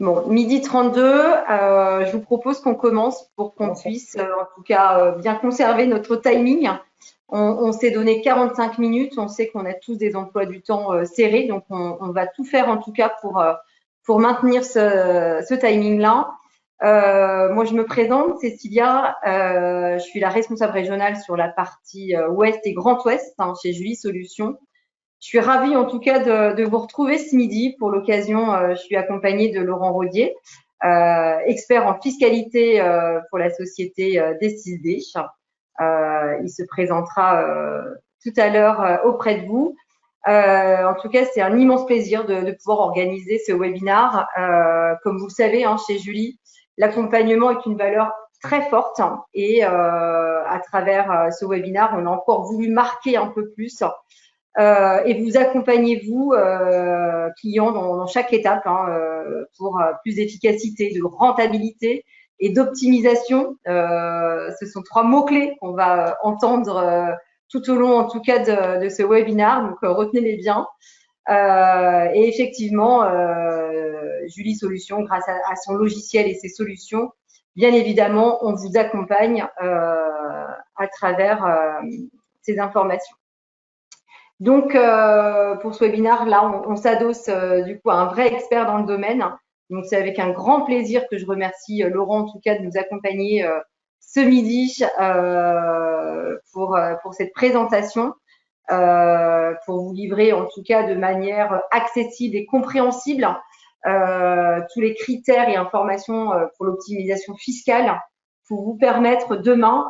Bon, midi 32, je vous propose qu'on commence pour qu'on puisse, en tout cas, bien conserver notre timing. On s'est donné 45 minutes. On sait qu'on a tous des emplois du temps serrés, donc on va tout faire en tout cas pour maintenir ce timing-là. Moi, je me présente, Cécilia. Je suis la responsable régionale sur la partie ouest et Grand Ouest chez Julie Solutions. Je suis ravie en tout cas de vous retrouver ce midi. Pour l'occasion, je suis accompagnée de Laurent Rodier, expert en fiscalité pour la société Décidé. Il se présentera tout à l'heure auprès de vous. En tout cas, c'est un immense plaisir de pouvoir organiser ce webinaire. Comme vous le savez, chez Julie, l'accompagnement est une valeur très forte et à travers ce webinaire, on a encore voulu marquer un peu plus et vous accompagnez vous clients dans chaque étape pour plus d'efficacité, de rentabilité et d'optimisation. Ce sont 3 mots-clés qu'on va entendre tout au long en tout cas de ce webinaire, donc retenez-les bien. Et effectivement, Julie Solutions, grâce à son logiciel et ses solutions, bien évidemment, on vous accompagne à travers ces informations. Donc, pour ce webinaire, là, on s'adosse du coup à un vrai expert dans le domaine. Donc, c'est avec un grand plaisir que je remercie Laurent, en tout cas, de nous accompagner ce midi pour cette présentation, pour vous livrer, en tout cas, de manière accessible et compréhensible tous les critères et informations pour l'optimisation fiscale pour vous permettre demain,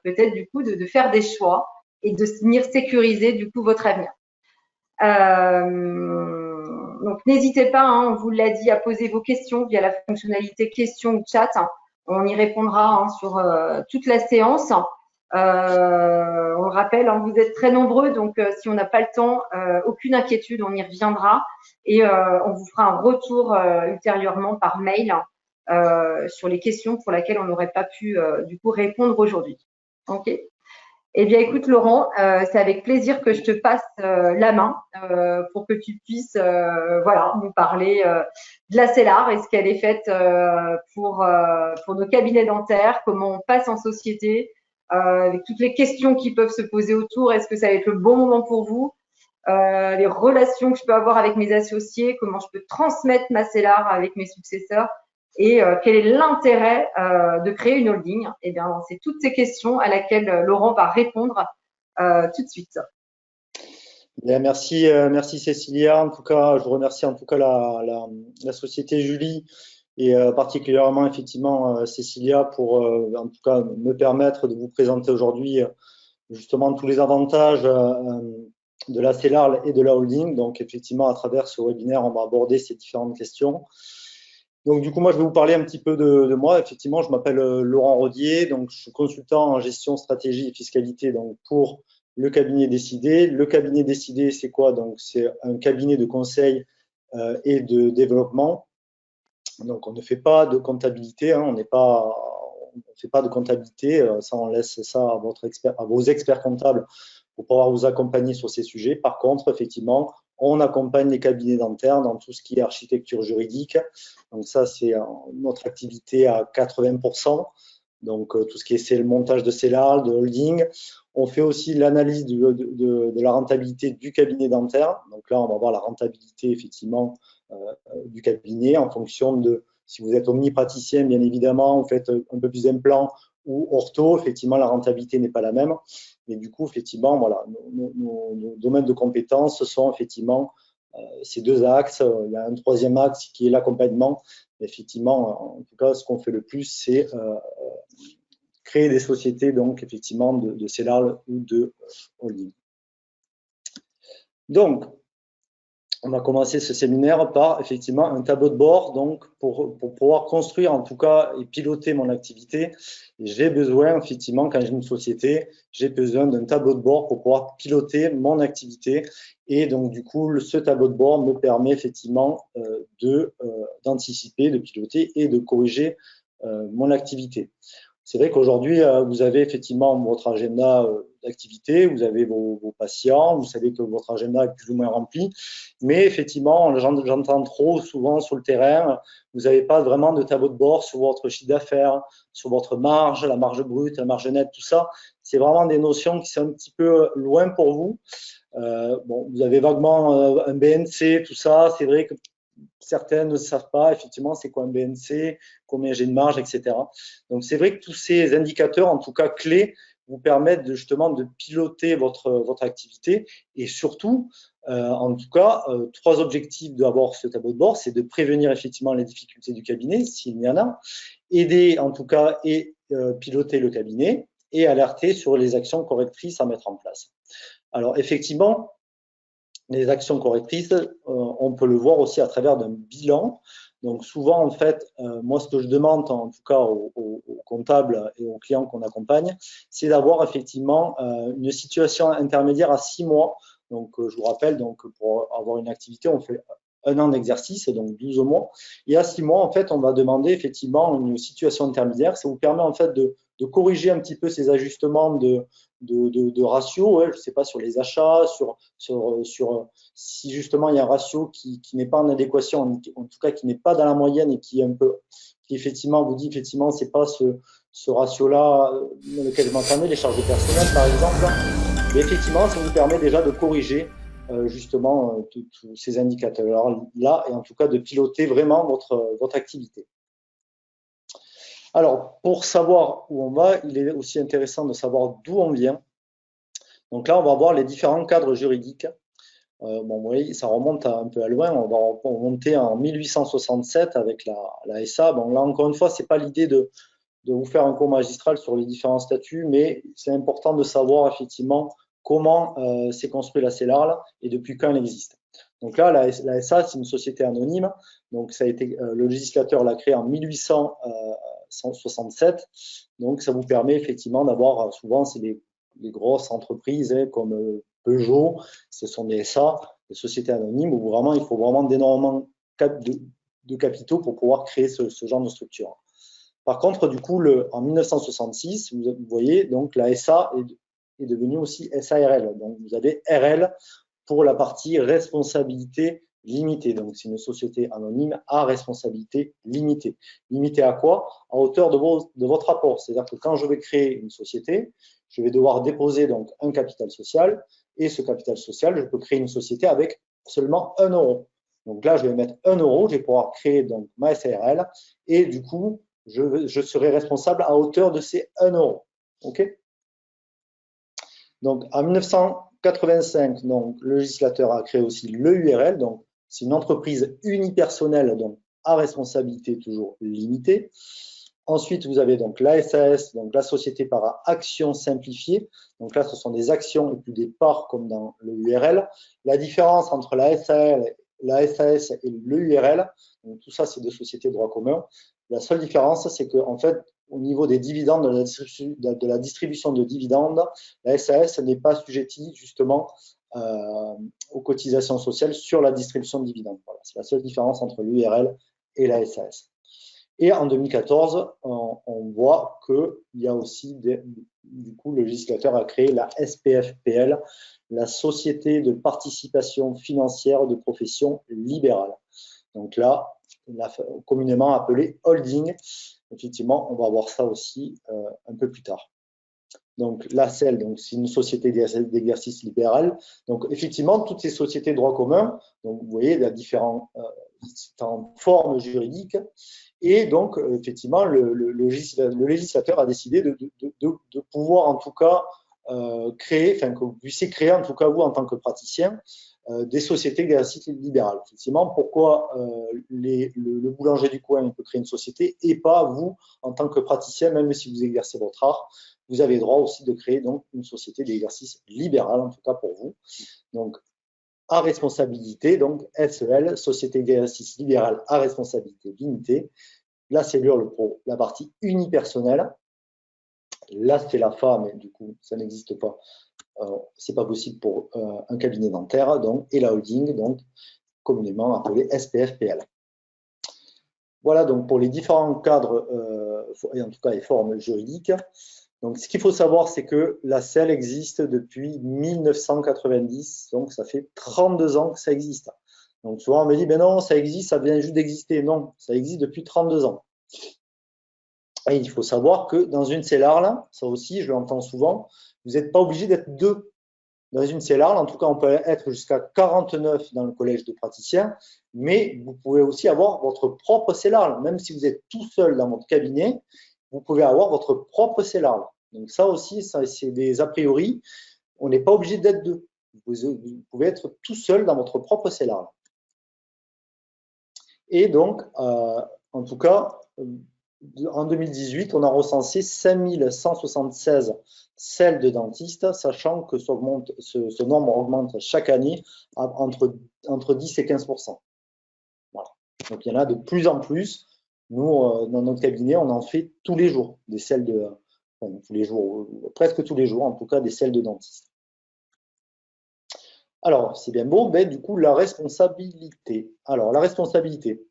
peut-être du coup, de faire des choix et de venir sécuriser du coup votre avenir. Donc n'hésitez pas, on vous l'a dit, à poser vos questions via la fonctionnalité questions ou chat. On y répondra sur toute la séance. On le rappelle, vous êtes très nombreux, donc si on n'a pas le temps, aucune inquiétude, on y reviendra et on vous fera un retour ultérieurement par mail sur les questions pour lesquelles on n'aurait pas pu du coup répondre aujourd'hui. Ok. Eh bien, écoute, Laurent, c'est avec plaisir que je te passe la main pour que tu puisses nous parler de la CELAR et ce qu'elle est faite pour nos cabinets dentaires, comment on passe en société, avec toutes les questions qui peuvent se poser autour. Est-ce que ça va être le bon moment pour vous, les relations que je peux avoir avec mes associés, comment je peux transmettre ma CELAR avec mes successeurs et quel est l'intérêt de créer une holding? Eh bien, c'est toutes ces questions à laquelle Laurent va répondre tout de suite. Bien, merci Cécilia. En tout cas, je remercie en tout cas la société Julie et particulièrement effectivement Cécilia pour en tout cas me permettre de vous présenter aujourd'hui justement tous les avantages de la CELAR et de la holding. Donc effectivement, à travers ce webinaire, on va aborder ces différentes questions. Donc, du coup, moi, je vais vous parler un petit peu de moi. Effectivement, je m'appelle Laurent Rodier. Donc, je suis consultant en gestion, stratégie et fiscalité donc, pour le cabinet Décidé. Le cabinet Décidé, c'est quoi? Donc, c'est un cabinet de conseil et de développement. Donc, on ne fait pas de comptabilité. On ne fait pas de comptabilité. Ça, on laisse ça à vos experts comptables pour pouvoir vous accompagner sur ces sujets. Par contre, effectivement, on accompagne les cabinets dentaires dans tout ce qui est architecture juridique. Donc ça, c'est notre activité à 80%. Donc tout ce qui est le montage de CELAR, de holding. On fait aussi l'analyse de la rentabilité du cabinet dentaire. Donc là, on va voir la rentabilité effectivement du cabinet en fonction de si vous êtes omnipraticien, bien évidemment, vous faites un peu plus d'implant ou ortho, effectivement, la rentabilité n'est pas la même. Mais du coup, effectivement, voilà, nos domaines de compétences sont effectivement ces 2 axes. Il y a un 3e axe qui est l'accompagnement. Effectivement, en tout cas, ce qu'on fait le plus, c'est créer des sociétés, donc effectivement, de CELAR ou de holding. Donc, on va commencer ce séminaire par effectivement un tableau de bord. Donc, pour pouvoir construire en tout cas et piloter mon activité, j'ai besoin effectivement, quand j'ai une société, j'ai besoin d'un tableau de bord pour pouvoir piloter mon activité. Et donc, du coup, ce tableau de bord me permet effectivement d'anticiper, de piloter et de corriger mon activité. C'est vrai qu'aujourd'hui, vous avez effectivement votre agenda d'activité, vous avez vos patients, vous savez que votre agenda est plus ou moins rempli, mais effectivement, j'entends trop souvent sur le terrain, vous n'avez pas vraiment de tableau de bord sur votre chiffre d'affaires, sur votre marge, la marge brute, la marge nette, tout ça. C'est vraiment des notions qui sont un petit peu loin pour vous. Bon, vous avez vaguement un BNC, tout ça. C'est vrai que certaines ne savent pas effectivement c'est quoi un BNC, combien j'ai de marge, etc. Donc c'est vrai que tous ces indicateurs, en tout cas clés, vous permettent justement de piloter votre activité et surtout, en tout cas, trois objectifs d'avoir ce tableau de bord, c'est de prévenir effectivement les difficultés du cabinet, s'il y en a, aider en tout cas et piloter le cabinet et alerter sur les actions correctrices à mettre en place. Alors effectivement, les actions correctrices, on peut le voir aussi à travers d'un bilan. Donc souvent, en fait, moi, ce que je demande, en tout cas aux comptables et aux clients qu'on accompagne, c'est d'avoir effectivement une situation intermédiaire à 6 mois. Donc, je vous rappelle, donc, pour avoir une activité, on fait 1 an d'exercice, donc 12 mois. Et à 6 mois, en fait, on va demander effectivement une situation intermédiaire. Ça vous permet en fait de corriger un petit peu ces ajustements de ratio, ouais, je ne sais pas, sur les achats, sur si justement il y a un ratio qui n'est pas en adéquation, en tout cas qui n'est pas dans la moyenne et qui est un peu, qui effectivement vous dit effectivement c'est pas ce ratio-là dans lequel je m'entendais, les charges de personnel par exemple, mais effectivement ça vous permet déjà de corriger justement tous ces indicateurs-là et en tout cas de piloter vraiment votre activité. Alors, pour savoir où on va, il est aussi intéressant de savoir d'où on vient. Donc là, on va voir les différents cadres juridiques. Bon, vous voyez, ça remonte un peu à loin. On va remonter en 1867 avec la SA. Bon, là, encore une fois, ce n'est pas l'idée de vous faire un cours magistral sur les différents statuts, mais c'est important de savoir effectivement comment s'est construit la CELARL et depuis quand elle existe. Donc là, la SA, c'est une société anonyme. Donc, ça a été, le législateur l'a créée en 1867. Donc, ça vous permet effectivement d'avoir, souvent, c'est des grosses entreprises comme Peugeot, ce sont des SA, des sociétés anonymes, où vraiment, il faut vraiment d'énormément de capitaux pour pouvoir créer ce genre de structure. Par contre, du coup, en 1966, vous voyez, donc la SA est devenue aussi SARL. Donc, vous avez RL pour la partie responsabilité limitée. Donc, c'est une société anonyme à responsabilité limitée. Limitée à quoi? À hauteur de votre apport. C'est-à-dire que quand je vais créer une société, je vais devoir déposer donc un capital social et ce capital social, je peux créer une société avec seulement 1 euro. Donc là, je vais mettre 1 euro, je vais pouvoir créer donc ma SARL et du coup, je serai responsable à hauteur de ces 1 euro. OK? Donc, en 1985, donc, le législateur a créé aussi l'EURL, donc c'est une entreprise unipersonnelle, donc à responsabilité toujours limitée. Ensuite, vous avez donc la SAS, donc la société par action simplifiée. Donc là, ce sont des actions et plus des parts comme dans l'EURL. La différence entre la SAL, la SAS et l'EURL, donc tout ça, c'est des sociétés de droit commun. La seule différence, c'est qu'en fait, au niveau des dividendes, de la distribution de dividendes, la SAS n'est pas assujettie justement aux cotisations sociales sur la distribution de dividendes. Voilà, c'est la seule différence entre l'URL et la SAS. Et en 2014, on voit qu'il y a aussi, du coup, le législateur a créé la SPFPL, la Société de participation financière de profession libérale. Donc là, communément appelée holding. Effectivement, on va voir ça aussi un peu plus tard. Donc, la CEL, donc c'est une société d'exercice libéral. Donc, effectivement, toutes ces sociétés de droit commun, donc vous voyez, il y a différentes formes juridiques. Et donc, effectivement, le législateur a décidé de pouvoir, en tout cas, créer, enfin, que vous puissiez créer, en tout cas, vous, en tant que praticien, des sociétés d'exercice libéral. Effectivement, pourquoi le boulanger du coin peut créer une société et pas vous, en tant que praticien, même si vous exercez votre art, vous avez droit aussi de créer donc une société d'exercice libéral, en tout cas pour vous. Donc, à responsabilité, donc SEL, Société d'exercice libéral à responsabilité limitée. La cellule pour la partie unipersonnelle. Là, c'est la FA, mais du coup, ça n'existe pas. C'est pas possible pour un cabinet dentaire. Donc, et la holding, donc communément appelée SPFPL. Voilà donc pour les différents cadres, et en tout cas les formes juridiques. Donc, ce qu'il faut savoir, c'est que la selle existe depuis 1990, donc ça fait 32 ans que ça existe. Donc, souvent, on me dit, ben non, ça existe, ça vient juste d'exister. Non, ça existe depuis 32 ans. Et il faut savoir que dans une cellarle, ça aussi, je l'entends souvent, vous n'êtes pas obligé d'être deux dans une cellarle. En tout cas, on peut être jusqu'à 49 dans le collège de praticiens, mais vous pouvez aussi avoir votre propre cellarle. Même si vous êtes tout seul dans votre cabinet, vous pouvez avoir votre propre cellarle. Donc ça aussi, c'est des a priori. On n'est pas obligé d'être deux. Vous pouvez être tout seul dans votre propre cellarle. Et donc, en tout cas, en 2018, on a recensé 5176 selles de dentistes, sachant que ce nombre augmente chaque année entre 10 et 15%. Voilà. Donc, il y en a de plus en plus. Nous, dans notre cabinet, on en fait tous les jours, des selles tous les jours, presque tous les jours, en tout cas, des selles de dentistes. Alors, c'est bien beau, mais du coup, la responsabilité. Alors, la responsabilité.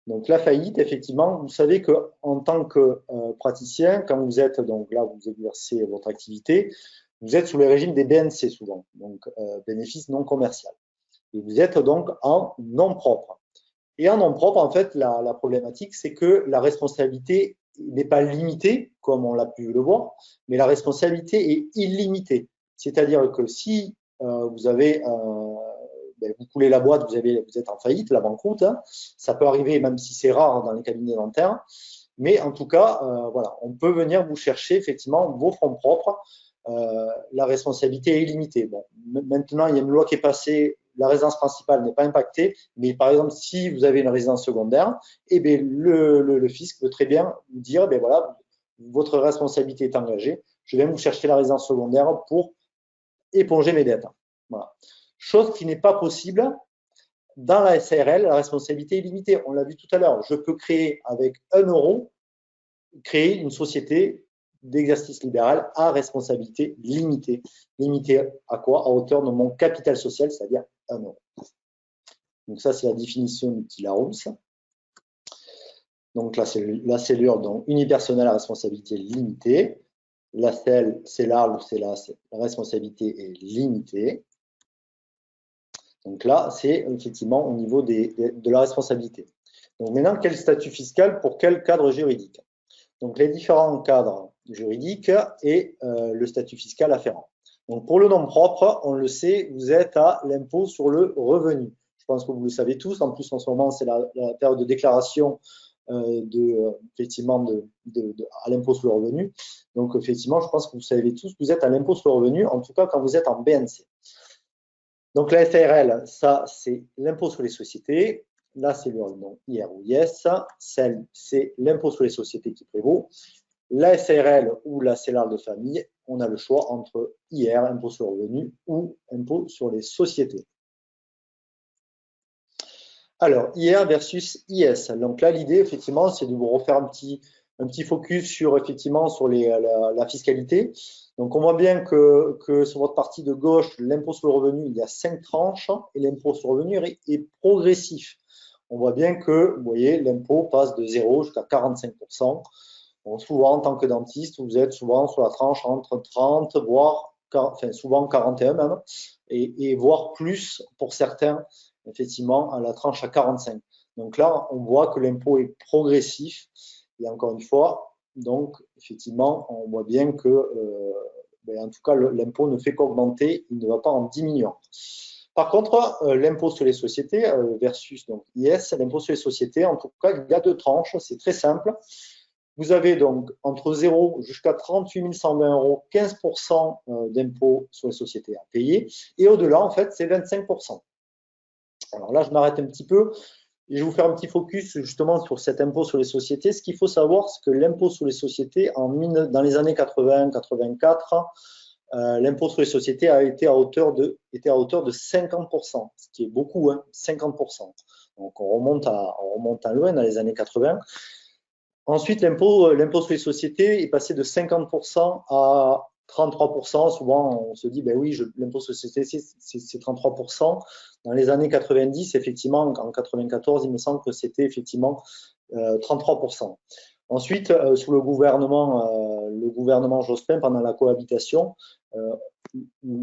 Donc, la faillite, effectivement, vous savez qu'en tant que praticien, quand vous êtes, donc là, vous exercez votre activité, vous êtes sous le régime des BNC souvent, donc bénéfices non commercial. Et vous êtes donc en nom propre. Et en nom propre, en fait, la problématique, c'est que la responsabilité n'est pas limitée, comme on l'a pu le voir, mais la responsabilité est illimitée. C'est-à-dire que si vous avez vous coulez la boîte, vous êtes en faillite, la banqueroute, hein. Ça peut arriver, même si c'est rare dans les cabinets dentaires. Mais en tout cas, voilà, on peut venir vous chercher effectivement vos fonds propres. La responsabilité est illimitée. Bon, maintenant, il y a une loi qui est passée. La résidence principale n'est pas impactée, mais par exemple, si vous avez une résidence secondaire, eh bien, le fisc peut très bien vous dire, ben voilà, votre responsabilité est engagée. Je vais vous chercher la résidence secondaire pour éponger mes dettes. Voilà. Chose qui n'est pas possible dans la SARL, la responsabilité est limitée. On l'a vu tout à l'heure. Je peux créer avec 1 euro, créer une société d'exercice libéral à responsabilité limitée. Limitée à quoi? À hauteur de mon capital social, c'est-à-dire 1 euro. Donc ça, c'est la définition du petit Larousse. Donc là, c'est la cellule donc unipersonnelle à responsabilité limitée. La CEL, c'est là où c'est là, la responsabilité est limitée. Donc là, c'est effectivement au niveau de la responsabilité. Donc maintenant, quel statut fiscal pour quel cadre juridique? Donc les différents cadres juridiques et le statut fiscal afférent. Donc pour le nom propre, on le sait, vous êtes à l'impôt sur le revenu. Je pense que vous le savez tous. En plus, en ce moment, c'est la période de déclaration effectivement à l'impôt sur le revenu. Donc effectivement, je pense que vous savez tous, vous êtes à l'impôt sur le revenu, en tout cas quand vous êtes en BNC. Donc la SARL, ça c'est l'impôt sur les sociétés. Là, c'est le nom IR ou IS. Celle, c'est l'impôt sur les sociétés qui prévaut. La SARL ou la CELAR de famille, on a le choix entre IR, impôt sur le revenu, ou impôt sur les sociétés. Alors, IR versus IS. Donc là, l'idée, effectivement, c'est de vous refaire un petit focus sur, effectivement, sur la fiscalité. Donc, on voit bien que sur votre partie de gauche, l'impôt sur le revenu, il y a 5 tranches et l'impôt sur le revenu est progressif. On voit bien que, vous voyez, l'impôt passe de 0 jusqu'à 45%. Bon, souvent, en tant que dentiste, vous êtes souvent sur la tranche entre 30, voire, enfin, souvent 41 même, et voire plus pour certains, effectivement, à la tranche à 45. Donc là, on voit que l'impôt est progressif. Et encore une fois, donc, effectivement, on voit bien que, en tout cas, l'impôt ne fait qu'augmenter, il ne va pas en diminuant. Par contre, l'impôt sur les sociétés versus donc, IS, l'impôt sur les sociétés, en tout cas, il y a 2 tranches, c'est très simple. Vous avez donc entre 0 jusqu'à 38 120 euros, 15% d'impôt sur les sociétés à payer. Et au-delà, en fait, c'est 25%. Alors là, je m'arrête un petit peu et je vais vous faire un petit focus justement sur cet impôt sur les sociétés. Ce qu'il faut savoir, c'est que l'impôt sur les sociétés, dans les années 80-84, l'impôt sur les sociétés a été à hauteur de 50%, ce qui est beaucoup, hein, 50%. Donc on remonte à loin dans les années 80. Ensuite, l'impôt sur les sociétés est passé de 50% à 33%. Souvent, on se dit, ben oui, l'impôt sur les sociétés, c'est 33%. Dans les années 90, effectivement, en 94, il me semble que c'était effectivement 33%. Ensuite, sous le gouvernement Jospin, pendant la cohabitation,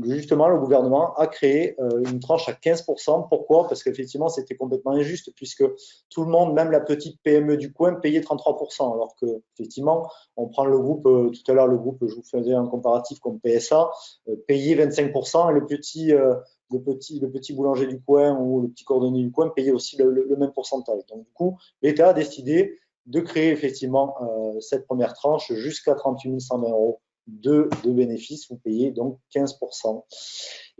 justement, le gouvernement a créé une tranche à 15%. Pourquoi? Parce qu'effectivement, c'était complètement injuste, puisque tout le monde, même la petite PME du coin, payait 33%. Alors que, effectivement, on prend le groupe, tout à l'heure, le groupe, je vous faisais un comparatif comme PSA, payait 25%, et le petit boulanger du coin ou le petit cordonnier du coin payait aussi le même pourcentage. Donc, du coup, l'État a décidé de créer effectivement cette première tranche jusqu'à 38 120 euros de bénéfices, vous payez donc 15%.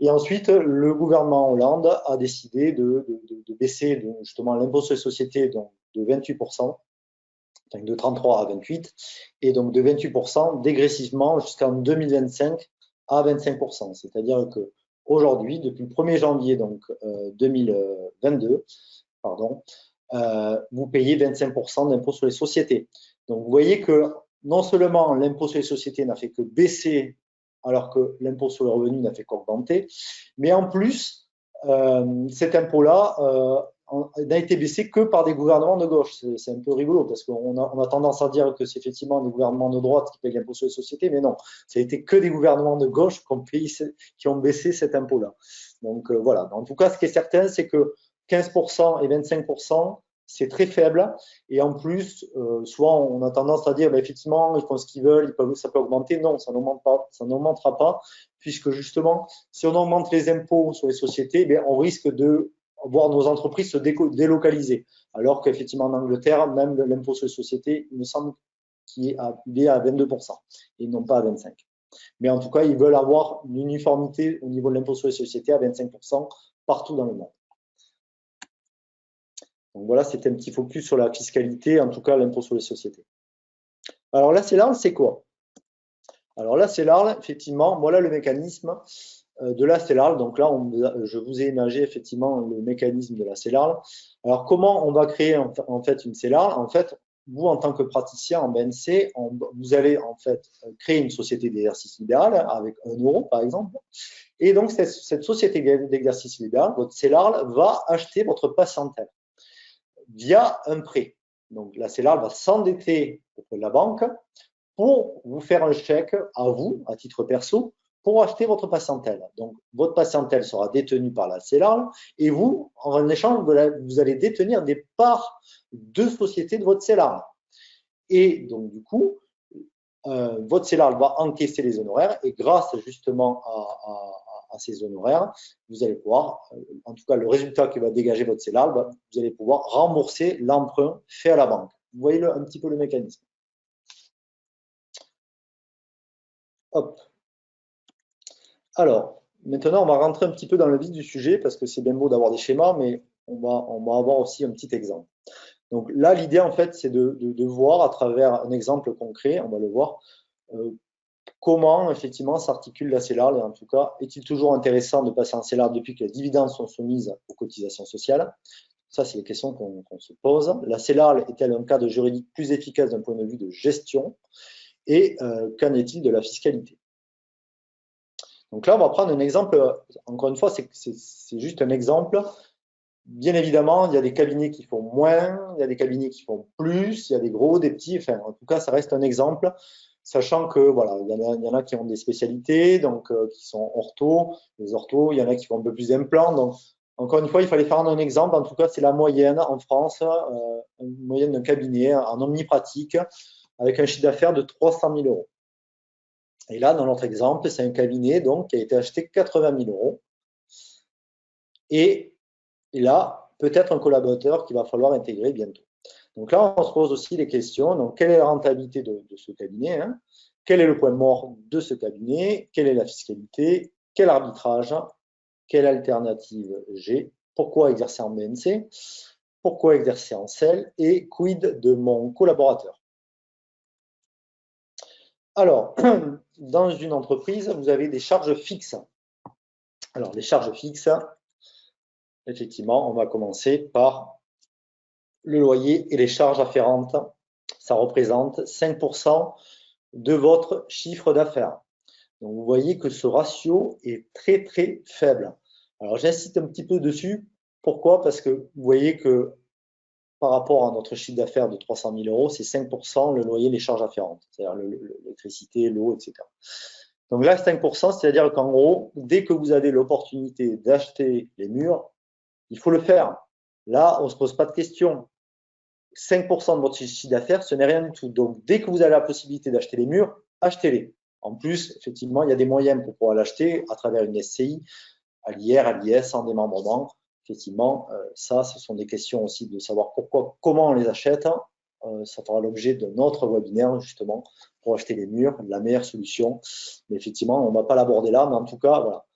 Et ensuite, le gouvernement Hollande a décidé de baisser justement l'impôt sur les sociétés donc, de 28%, donc de 33 à 28, et donc de 28% dégressivement jusqu'en 2025 à 25%. C'est-à-dire que aujourd'hui, depuis le 1er janvier donc, 2022, vous payez 25% d'impôt sur les sociétés. Donc, vous voyez que non seulement l'impôt sur les sociétés n'a fait que baisser, alors que l'impôt sur le revenu n'a fait qu'augmenter, mais en plus, cet impôt-là n'a été baissé que par des gouvernements de gauche. C'est un peu rigolo, parce qu'on a tendance à dire que c'est effectivement des gouvernements de droite qui payent l'impôt sur les sociétés, mais non, ça a été que des gouvernements de gauche qui ont baissé cet impôt-là. Donc voilà, en tout cas, ce qui est certain, c'est que 15% et 25%, c'est très faible. Et en plus, souvent, on a tendance à dire, bah, effectivement, ils font ce qu'ils veulent, ça peut augmenter. Non, ça n'augmentera pas, puisque justement, si on augmente les impôts sur les sociétés, bien, on risque de voir nos entreprises se délocaliser. Alors qu'effectivement, en Angleterre, même l'impôt sur les sociétés, il me semble qu'il est à 22% et non pas à 25%. Mais en tout cas, ils veulent avoir une uniformité au niveau de l'impôt sur les sociétés à 25% partout dans le monde. Donc voilà, c'était un petit focus sur la fiscalité, en tout cas l'impôt sur les sociétés. Alors la CELARL, c'est quoi? Alors la CELARL, effectivement, voilà le mécanisme de la CELARL. Donc là, je vous ai imagé effectivement le mécanisme de la CELARL. Alors comment on va créer en fait une CELARL? En fait, vous, en tant que praticien en BNC, vous allez en fait créer une société d'exercice libéral avec 1 euro, par exemple. Et donc, cette société d'exercice libéral, votre CELARL, va acheter votre patientèle via un prêt. Donc, la CELARL va s'endetter auprès de la banque pour vous faire un chèque à vous, à titre perso, pour acheter votre patientèle. Donc, votre patientèle sera détenue par la CELARL et vous, en échange, vous allez détenir des parts de société de votre CELARL. Et donc, du coup, votre CELARL va encaisser les honoraires et grâce justement à ces honoraires, vous allez pouvoir, en tout cas le résultat que va dégager votre CELARL, vous allez pouvoir rembourser l'emprunt fait à la banque. Vous voyez un petit peu le mécanisme. Hop. Alors, maintenant, on va rentrer un petit peu dans le vif du sujet parce que c'est bien beau d'avoir des schémas, mais on va avoir aussi un petit exemple. Donc là, l'idée, en fait, c'est de voir à travers un exemple concret, on va le voir, comment effectivement s'articule la CELARL et en tout cas, est-il toujours intéressant de passer en CELARL depuis que les dividendes sont soumises aux cotisations sociales? Ça, c'est les questions qu'on se pose. La CELARL est-elle un cadre juridique plus efficace d'un point de vue de gestion? Et qu'en est-il de la fiscalité? Donc là, on va prendre un exemple. Encore une fois, c'est juste un exemple. Bien évidemment, il y a des cabinets qui font moins, il y a des cabinets qui font plus, il y a des gros, des petits. Enfin, en tout cas, ça reste un exemple. Sachant que voilà, il y en a qui ont des spécialités, donc qui sont ortho, les orthos, il y en a qui font un peu plus d'implants. Donc, encore une fois, il fallait faire un exemple. En tout cas, c'est la moyenne en France, une moyenne d'un cabinet en omnipratique avec un chiffre d'affaires de 300 000 euros. Et là, dans notre exemple, c'est un cabinet donc, qui a été acheté 80 000 euros. Et là, peut-être un collaborateur qu'il va falloir intégrer bientôt. Donc là, on se pose aussi des questions. Donc, quelle est la rentabilité de ce cabinet, hein? Quel est le point mort de ce cabinet? Quelle est la fiscalité? Quel arbitrage? Quelle alternative j'ai? Pourquoi exercer en BNC? Pourquoi exercer en SEL? Et quid de mon collaborateur? Alors, dans une entreprise, vous avez des charges fixes. Alors, les charges fixes, effectivement, on va commencer par le loyer et les charges afférentes. Ça représente 5% de votre chiffre d'affaires. Donc, vous voyez que ce ratio est très, très faible. Alors, j'insiste un petit peu dessus. Pourquoi? Parce que vous voyez que par rapport à notre chiffre d'affaires de 300 000 euros, c'est 5% le loyer, les charges afférentes, c'est-à-dire l'électricité, l'eau, etc. Donc là, 5%, c'est-à-dire qu'en gros, dès que vous avez l'opportunité d'acheter les murs, il faut le faire. Là, on ne se pose pas de questions. 5% de votre chiffre d'affaires, ce n'est rien du tout. Donc, dès que vous avez la possibilité d'acheter les murs, achetez-les. En plus, effectivement, il y a des moyens pour pouvoir l'acheter à travers une SCI, à l'IR, à l'IS, en démembrement. Effectivement, ça, ce sont des questions aussi de savoir pourquoi, comment on les achète. Ça fera l'objet d'un autre webinaire, justement, pour acheter les murs, la meilleure solution. Mais effectivement, on ne va pas l'aborder là, mais en tout cas, voilà,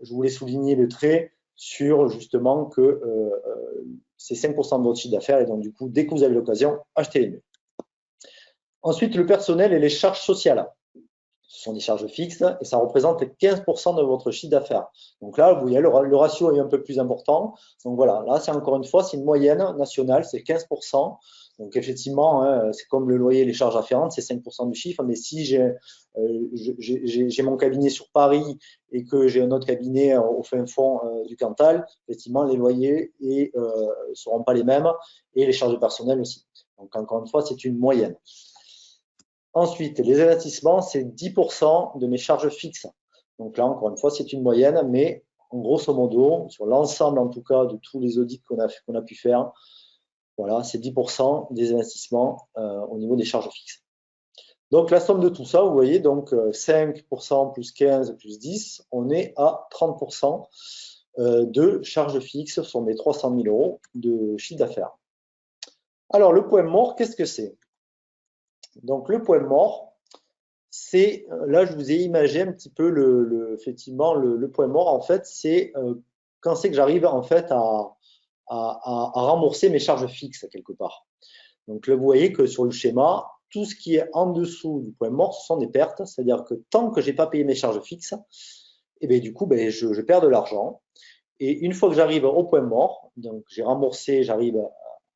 je voulais souligner le trait sur justement que c'est 5% de votre chiffre d'affaires et donc du coup, dès que vous avez l'occasion, achetez les murs. Ensuite, le personnel et les charges sociales. Ce sont des charges fixes et ça représente 15% de votre chiffre d'affaires. Donc là, vous voyez, le ratio est un peu plus important. Donc voilà, là, c'est encore une fois, c'est une moyenne nationale, c'est 15%. Donc effectivement, hein, c'est comme le loyer et les charges afférentes, c'est 5% du chiffre. Mais si j'ai mon cabinet sur Paris et que j'ai un autre cabinet au fin fond du Cantal, effectivement, les loyers ne seront pas les mêmes et les charges de personnel aussi. Donc encore une fois, c'est une moyenne. Ensuite, les investissements, c'est 10% de mes charges fixes. Donc là, encore une fois, c'est une moyenne, mais en grosso modo, sur l'ensemble en tout cas de tous les audits qu'on a pu faire, voilà, c'est 10% des investissements au niveau des charges fixes. Donc la somme de tout ça, vous voyez, donc 5% plus 15 plus 10, on est à 30% de charges fixes sur mes 300 000 euros de chiffre d'affaires. Alors le point mort, qu'est-ce que c'est? Donc le point mort, c'est, là je vous ai imagé un petit peu effectivement le point mort, en fait, c'est quand c'est que j'arrive en fait à rembourser mes charges fixes quelque part. Donc là, vous voyez que sur le schéma, tout ce qui est en dessous du point mort, ce sont des pertes, c'est-à-dire que tant que je n'ai pas payé mes charges fixes, et bien, du coup, ben, je perds de l'argent. Et une fois que j'arrive au point mort, donc j'arrive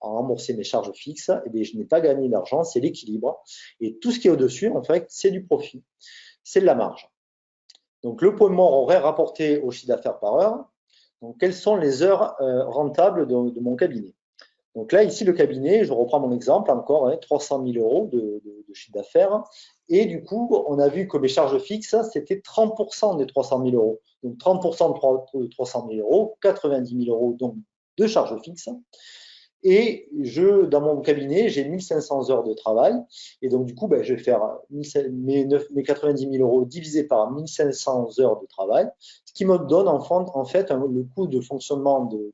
à rembourser mes charges fixes, et bien, je n'ai pas gagné d'argent, c'est l'équilibre. Et tout ce qui est au-dessus, en fait, c'est du profit, c'est de la marge. Donc le point mort aurait rapporté au chiffre d'affaires par heure. Donc quelles sont les heures rentables de mon cabinet? Donc là, ici, le cabinet, je reprends mon exemple encore, hein, 300 000 euros de chiffre d'affaires. Et du coup, on a vu que mes charges fixes, c'était 30% des 300 000 euros. Donc 30% de 300 000 euros, 90 000 euros donc, de charges fixes. Et dans mon cabinet, j'ai 1500 heures de travail. Et donc, du coup, ben, je vais faire mes 90 000 euros divisé par 1500 heures de travail, ce qui me donne en fait le coût de fonctionnement de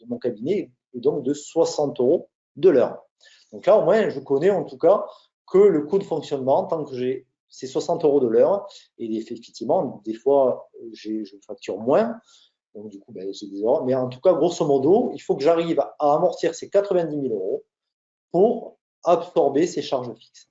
mon cabinet est donc de 60 euros de l'heure. Donc là, au moins, je connais en tout cas que le coût de fonctionnement, tant que j'ai ces 60 euros de l'heure, et effectivement, des fois, je facture moins. Donc, du coup, ben, j'ai des erreurs. Mais en tout cas, grosso modo, il faut que j'arrive à amortir ces 90 000 euros pour absorber ces charges fixes.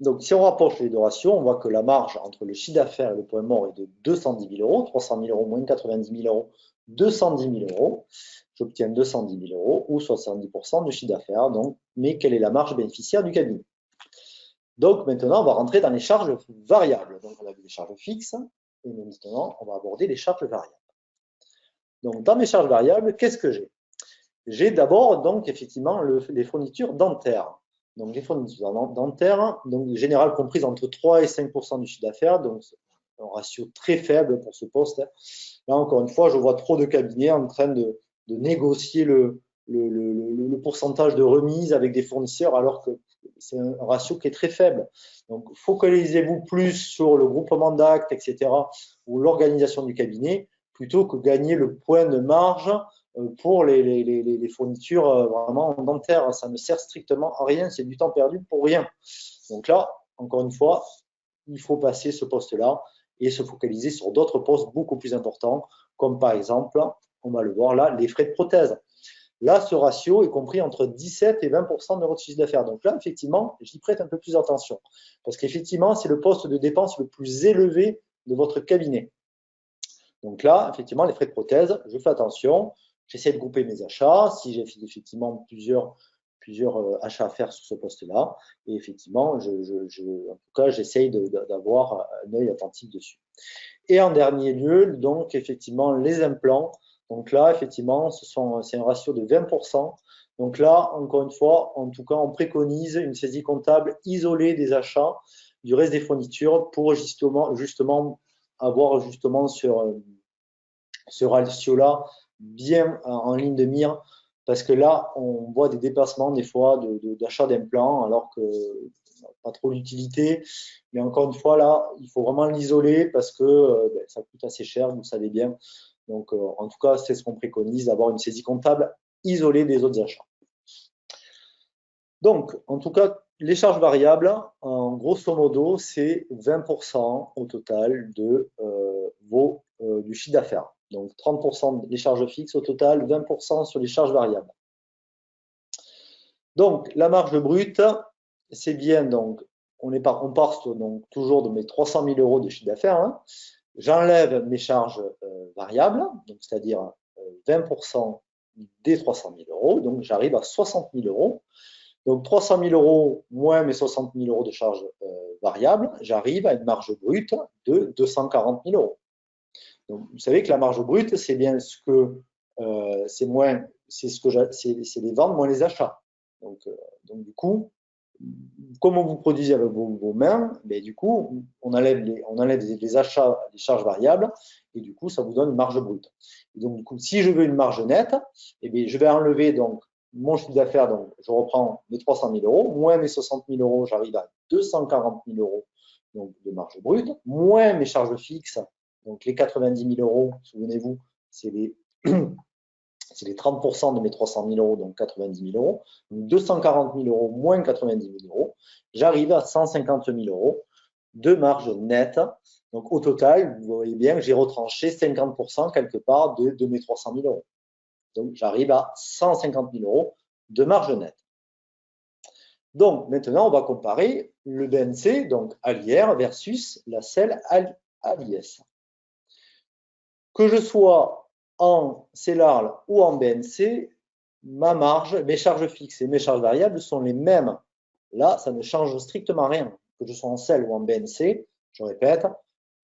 Donc, si on rapproche les deux ratios, on voit que la marge entre le chiffre d'affaires et le point mort est de 210 000 euros, 300 000 euros moins 90 000 euros, 210 000 euros. J'obtiens 210 000 euros ou 70% de chiffre d'affaires. Donc, mais quelle est la marge bénéficiaire du cabinet? Donc, maintenant, on va rentrer dans les charges variables. Donc, on a vu les charges fixes et maintenant, on va aborder les charges variables. Donc, dans mes charges variables, qu'est-ce que j'ai? J'ai d'abord, donc, effectivement, les fournitures dentaires. Donc, les fournitures dentaires, donc, général comprises entre 3 et 5% du chiffre d'affaires, donc un ratio très faible pour ce poste. Là, encore une fois, je vois trop de cabinets en train de négocier le pourcentage de remise avec des fournisseurs, alors que c'est un ratio qui est très faible. Donc, focalisez-vous plus sur le groupement d'actes, etc., ou l'organisation du cabinet, plutôt que gagner le point de marge pour les fournitures vraiment dentaires. Ça ne sert strictement à rien, c'est du temps perdu pour rien. Donc là, encore une fois, il faut passer ce poste-là et se focaliser sur d'autres postes beaucoup plus importants, comme par exemple, on va le voir là, les frais de prothèse. Là, ce ratio est compris entre 17 et 20% de votre chiffre d'affaires. Donc là, effectivement, j'y prête un peu plus attention. Parce qu'effectivement, c'est le poste de dépense le plus élevé de votre cabinet. Donc là, effectivement, les frais de prothèse, je fais attention. J'essaie de grouper mes achats. Si j'ai effectivement plusieurs achats à faire sur ce poste-là. Et effectivement, en tout cas, j'essaye d'avoir un œil attentif dessus. Et en dernier lieu, donc, effectivement, les implants. Donc là, effectivement, c'est un ratio de 20%. Donc là, encore une fois, en tout cas, on préconise une saisie comptable isolée des achats du reste des fournitures pour justement avoir justement ce ratio-là bien en ligne de mire, parce que là, on voit des dépassements des fois d'achat d'implants, alors que pas trop d'utilité. Mais encore une fois, là, il faut vraiment l'isoler parce que ça coûte assez cher, vous le savez bien. Donc, en tout cas, c'est ce qu'on préconise, d'avoir une saisie comptable isolée des autres achats. Donc, en tout cas, les charges variables, en grosso modo, c'est 20% au total du chiffre d'affaires. Donc, 30% des charges fixes au total, 20% sur les charges variables. Donc, la marge brute, c'est bien, donc, on part donc, toujours de mes 300 000 euros de chiffre d'affaires. Hein. J'enlève mes charges variables, c'est-à-dire 20% des 300 000 euros, donc j'arrive à 60 000 euros. Donc 300 000 euros moins mes 60 000 euros de charges variables, j'arrive à une marge brute de 240 000 euros. Donc vous savez que la marge brute, c'est bien ce que c'est les ventes moins les achats. Donc du coup, comment vous produisez avec vos mains, ben, du coup, on enlève les achats, les charges variables, et du coup, ça vous donne une marge brute. Et donc, du coup, si je veux une marge nette, eh bien, je vais enlever donc mon chiffre d'affaires, donc je reprends mes 300 000 euros, moins mes 60 000 euros, j'arrive à 240 000 euros donc, de marge brute, moins mes charges fixes, donc les 90 000 euros, souvenez-vous, c'est les 30% de mes 300 000 euros, donc 90 000 euros. Donc 240 000 euros moins 90 000 euros, j'arrive à 150 000 euros de marge nette. Donc au total, vous voyez bien que j'ai retranché 50% quelque part de mes 300 000 euros. Donc j'arrive à 150 000 euros de marge nette. Donc maintenant, on va comparer le BNC, donc à l'IR, versus la SEL à l'IS. Que je sois en CELARL ou en BNC, ma marge, mes charges fixes et mes charges variables sont les mêmes. Là, ça ne change strictement rien. Que je sois en CEL ou en BNC, je répète,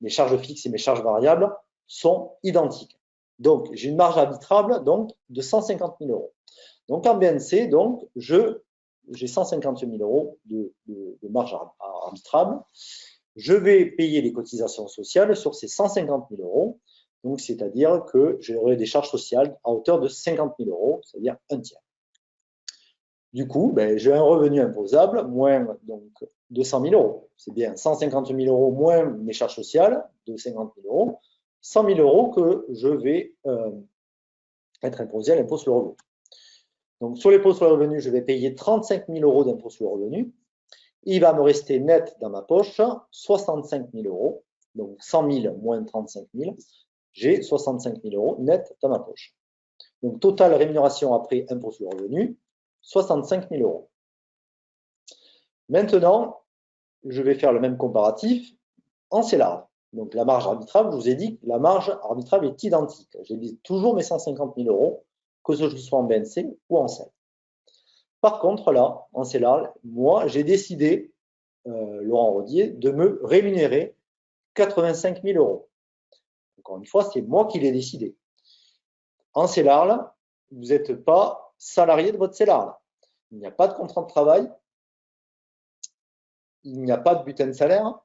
mes charges fixes et mes charges variables sont identiques. Donc, j'ai une marge arbitrable donc, de 150 000 euros. Donc, en BNC, donc, j'ai 150 000 euros de marge arbitrable. Je vais payer les cotisations sociales sur ces 150 000 euros. Donc, c'est-à-dire que j'aurai des charges sociales à hauteur de 50 000 euros, c'est-à-dire un tiers. Du coup, j'ai un revenu imposable moins donc 200 000 euros. C'est bien 150 000 euros moins mes charges sociales de 50 000 euros, 100 000 euros que je vais être imposé à l'impôt sur le revenu. Donc, sur l'impôt sur le revenu, je vais payer 35 000 euros d'impôt sur le revenu. Il va me rester net dans ma poche 65 000 euros. Donc, 100 000 moins 35 000. J'ai 65 000 euros net dans ma poche. Donc, totale rémunération après impôt sur le revenu, 65 000 euros. Maintenant, je vais faire le même comparatif en CELARL. Donc, la marge arbitrable, je vous ai dit que la marge arbitrable est identique. J'ai toujours mes 150 000 euros, que ce soit en BNC ou en CEL. Par contre, là, en CELARL, moi, j'ai décidé, Laurent Rodier, de me rémunérer 85 000 euros. Encore une fois, c'est moi qui l'ai décidé. En CELARL, vous n'êtes pas salarié de votre CELARL. Il n'y a pas de contrat de travail, il n'y a pas de bulletin de salaire,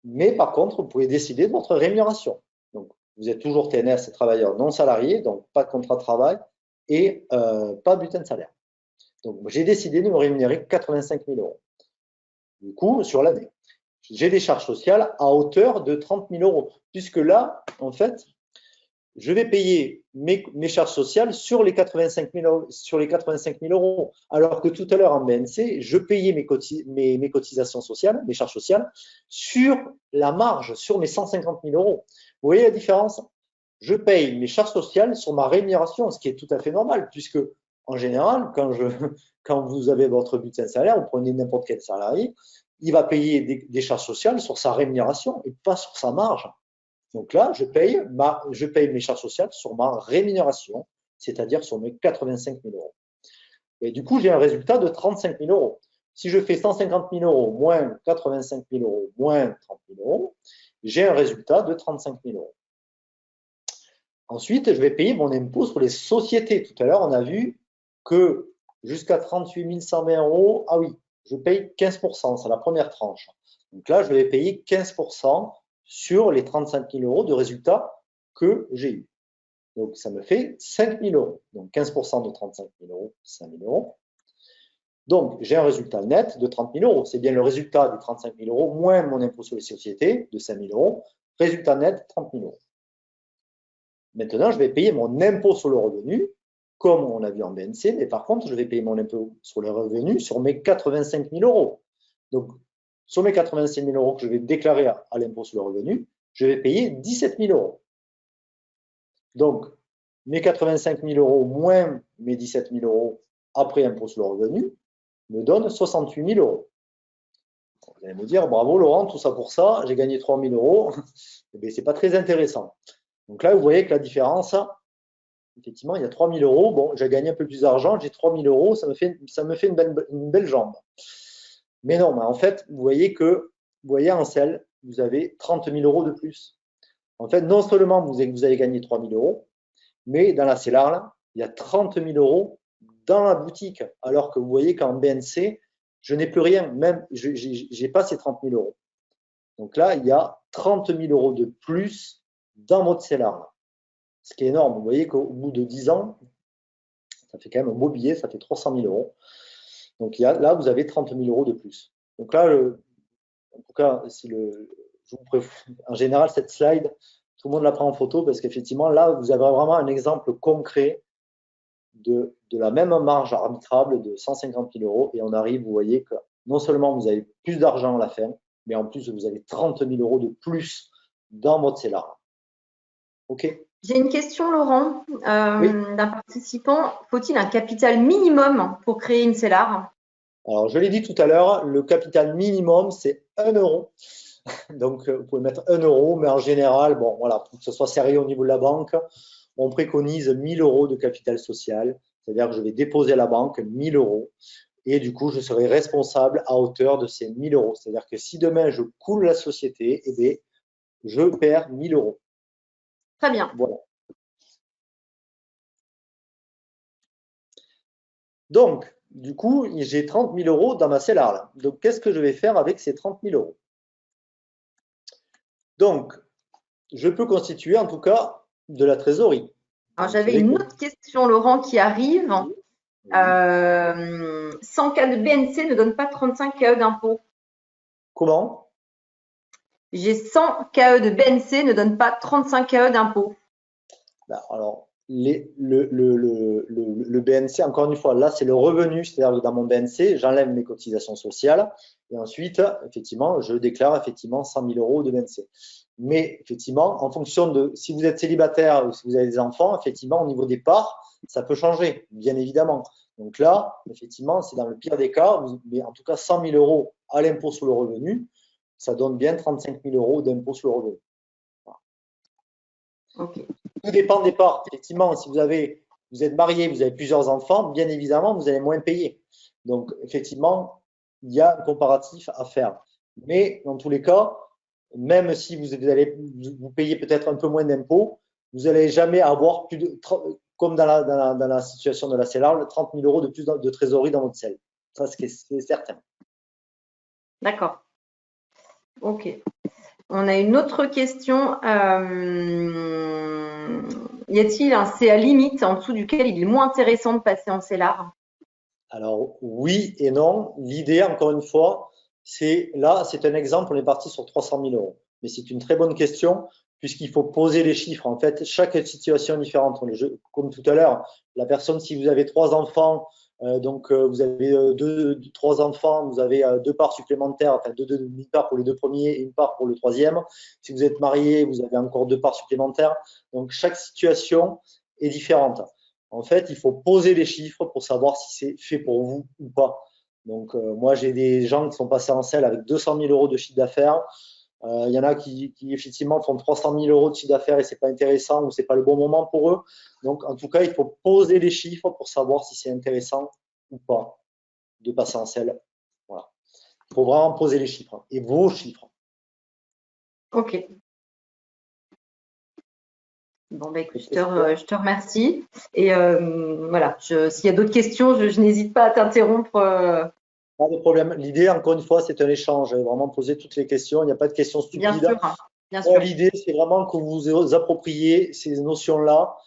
mais par contre, vous pouvez décider de votre rémunération. Donc, vous êtes toujours TNS et travailleur non salarié, donc pas de contrat de travail et pas de bulletin de salaire. Donc, j'ai décidé de me rémunérer 85 000 euros. Du coup, sur l'année, j'ai des charges sociales à hauteur de 30 000 euros, puisque là, en fait, je vais payer mes charges sociales sur les 85 000 euros, alors que tout à l'heure en BNC, je payais mes cotisations sociales, mes charges sociales, sur la marge, sur mes 150 000 euros. Vous voyez la différence? Je paye mes charges sociales sur ma rémunération, ce qui est tout à fait normal, puisque en général, quand vous avez votre bulletin de salaire, vous prenez n'importe quel salarié, il va payer des charges sociales sur sa rémunération et pas sur sa marge. Donc là, je paye mes charges sociales sur ma rémunération, c'est-à-dire sur mes 85 000 euros. Et du coup, j'ai un résultat de 35 000 euros. Si je fais 150 000 euros moins 85 000 euros moins 30 000 euros, j'ai un résultat de 35 000 euros. Ensuite, je vais payer mon impôt sur les sociétés. Tout à l'heure, on a vu que jusqu'à 38 120 euros, ah oui, je paye 15%, c'est la première tranche. Donc là, je vais payer 15% sur les 35 000 euros de résultats que j'ai eu. Donc ça me fait 5 000 euros. Donc 15% de 35 000 euros, 5 000 euros. Donc j'ai un résultat net de 30 000 euros. C'est bien le résultat des 35 000 euros moins mon impôt sur les sociétés de 5 000 euros. Résultat net, 30 000 euros. Maintenant, je vais payer mon impôt sur le revenu, comme on a vu en BNC, mais par contre, je vais payer mon impôt sur le revenu sur mes 85 000 euros. Donc, sur mes 85 000 euros que je vais déclarer à l'impôt sur le revenu, je vais payer 17 000 euros. Donc, mes 85 000 euros moins mes 17 000 euros après impôt sur le revenu me donnent 68 000 euros. Vous allez me dire, bravo Laurent, tout ça pour ça, j'ai gagné 3 000 euros. Eh bien, c'est pas très intéressant. Donc là, vous voyez que la différence, effectivement, il y a 3 000 euros. Bon, j'ai gagné un peu plus d'argent, j'ai 3 000 euros, ça me fait une belle jambe. Mais non, mais en fait, vous voyez en Ansel, vous avez 30 000 euros de plus. En fait, non seulement vous avez gagné 3 000 euros, mais dans la CELAR, il y a 30 000 euros dans la boutique. Alors que vous voyez qu'en BNC, je n'ai plus rien, même je n'ai pas ces 30 000 euros. Donc là, il y a 30 000 euros de plus dans votre CELAR. Ce qui est énorme. Vous voyez qu'au bout de 10 ans, ça fait quand même un beau billet, ça fait 300 000 euros. Donc là, vous avez 30 000 euros de plus. Donc là, en tout cas, en général, cette slide, tout le monde la prend en photo parce qu'effectivement, là, vous avez vraiment un exemple concret de la même marge arbitrable de 150 000 euros et on arrive, vous voyez que non seulement vous avez plus d'argent à la fin, mais en plus, vous avez 30 000 euros de plus dans votre CELAR. OK? J'ai une question, Laurent, Oui. d'un participant. Faut-il un capital minimum pour créer une CELAR? Alors, je l'ai dit tout à l'heure, le capital minimum, c'est 1 euro. Donc, vous pouvez mettre 1 euro, mais en général, bon, voilà, pour que ce soit sérieux au niveau de la banque, on préconise 1 000 euros de capital social. C'est-à-dire que je vais déposer à la banque 1 000 euros et du coup, je serai responsable à hauteur de ces 1 000 euros. C'est-à-dire que si demain je coule la société, eh bien, je perds 1 000 euros. Très bien. Voilà. Donc, du coup, j'ai 30 000 euros dans ma CELAR. Donc, qu'est-ce que je vais faire avec ces 30 000 euros? Donc, je peux constituer en tout cas de la trésorerie. Alors, j'avais une autre question, Laurent, qui arrive. 100 KE de BNC ne donne pas 35 KE d'impôt. Comment? J'ai 100 KE de BNC ne donne pas 35 KE d'impôt. Alors, le BNC, encore une fois, là, c'est le revenu, c'est-à-dire que dans mon BNC, j'enlève mes cotisations sociales et ensuite, effectivement, je déclare effectivement 100 000 euros de BNC. Mais effectivement, en fonction de si vous êtes célibataire ou si vous avez des enfants, effectivement, au niveau des parts, ça peut changer, bien évidemment. Donc là, effectivement, c'est dans le pire des cas, mais en tout cas 100 000 euros à l'impôt sur le revenu, ça donne bien 35 000 euros d'impôt sur le revenu. Okay. Tout dépend des parts. Effectivement, si vous êtes marié, vous avez plusieurs enfants, bien évidemment, vous allez moins payer. Donc, effectivement, il y a un comparatif à faire. Mais dans tous les cas, même si vous payez peut-être un peu moins d'impôts, vous n'allez jamais avoir plus de, comme dans la situation de la CELAR, 30 000 euros de plus de trésorerie dans votre CEL. Ça, c'est certain. D'accord. OK. On a une autre question. Y a-t-il un CA limite en dessous duquel il est moins intéressant de passer en CELAR? Alors, oui et non. L'idée, encore une fois, c'est un exemple, on est parti sur 300 000 euros. Mais c'est une très bonne question puisqu'il faut poser les chiffres. En fait, chaque situation est différente. Comme tout à l'heure, la personne, si vous avez 3 enfants, vous avez 3 enfants, vous avez 2 parts supplémentaires, enfin une part pour les 2 premiers et une part pour le troisième. Si vous êtes marié, vous avez encore 2 parts supplémentaires. Donc, chaque situation est différente. En fait, il faut poser les chiffres pour savoir si c'est fait pour vous ou pas. Donc, moi, j'ai des gens qui sont passés en selle avec 200 000 euros de chiffre d'affaires. Il y en a qui effectivement font 300 000 euros de chiffre d'affaires et c'est pas intéressant ou c'est pas le bon moment pour eux. Donc, en tout cas, il faut poser les chiffres pour savoir si c'est intéressant ou pas de passer en selle. Voilà. Il faut vraiment poser les chiffres et vos chiffres. OK. Bon, bah, écoute, je te remercie. Et voilà, s'il y a d'autres questions, je n'hésite pas à t'interrompre. Pas de problème. L'idée, encore une fois, c'est un échange. Vraiment poser toutes les questions. Il n'y a pas de questions Bien stupides. sûr, hein, bien Moi, sûr. l'idée, c'est vraiment que vous vous appropriez ces notions-là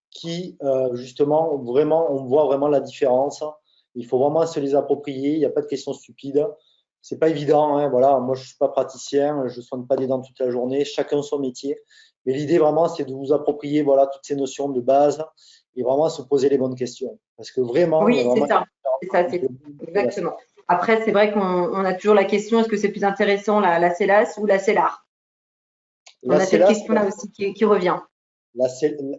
qui, justement, vraiment, on voit vraiment la différence. Il faut vraiment se les approprier. Il n'y a pas de questions stupides. C'est pas évident, hein, voilà. Moi, je suis pas praticien. Je soigne pas des dents toute la journée. Chacun son métier. Mais l'idée, vraiment, c'est de vous approprier, voilà, toutes ces notions de base et vraiment se poser les bonnes questions. Parce que vraiment, il y a Oui, c'est vraiment ça. C'est ça, entre c'est vous et la exactement. Après, c'est vrai qu'on a toujours la question, est-ce que c'est plus intéressant la CELAS ou la CELAR? On La a cette CELAS, question-là aussi qui revient.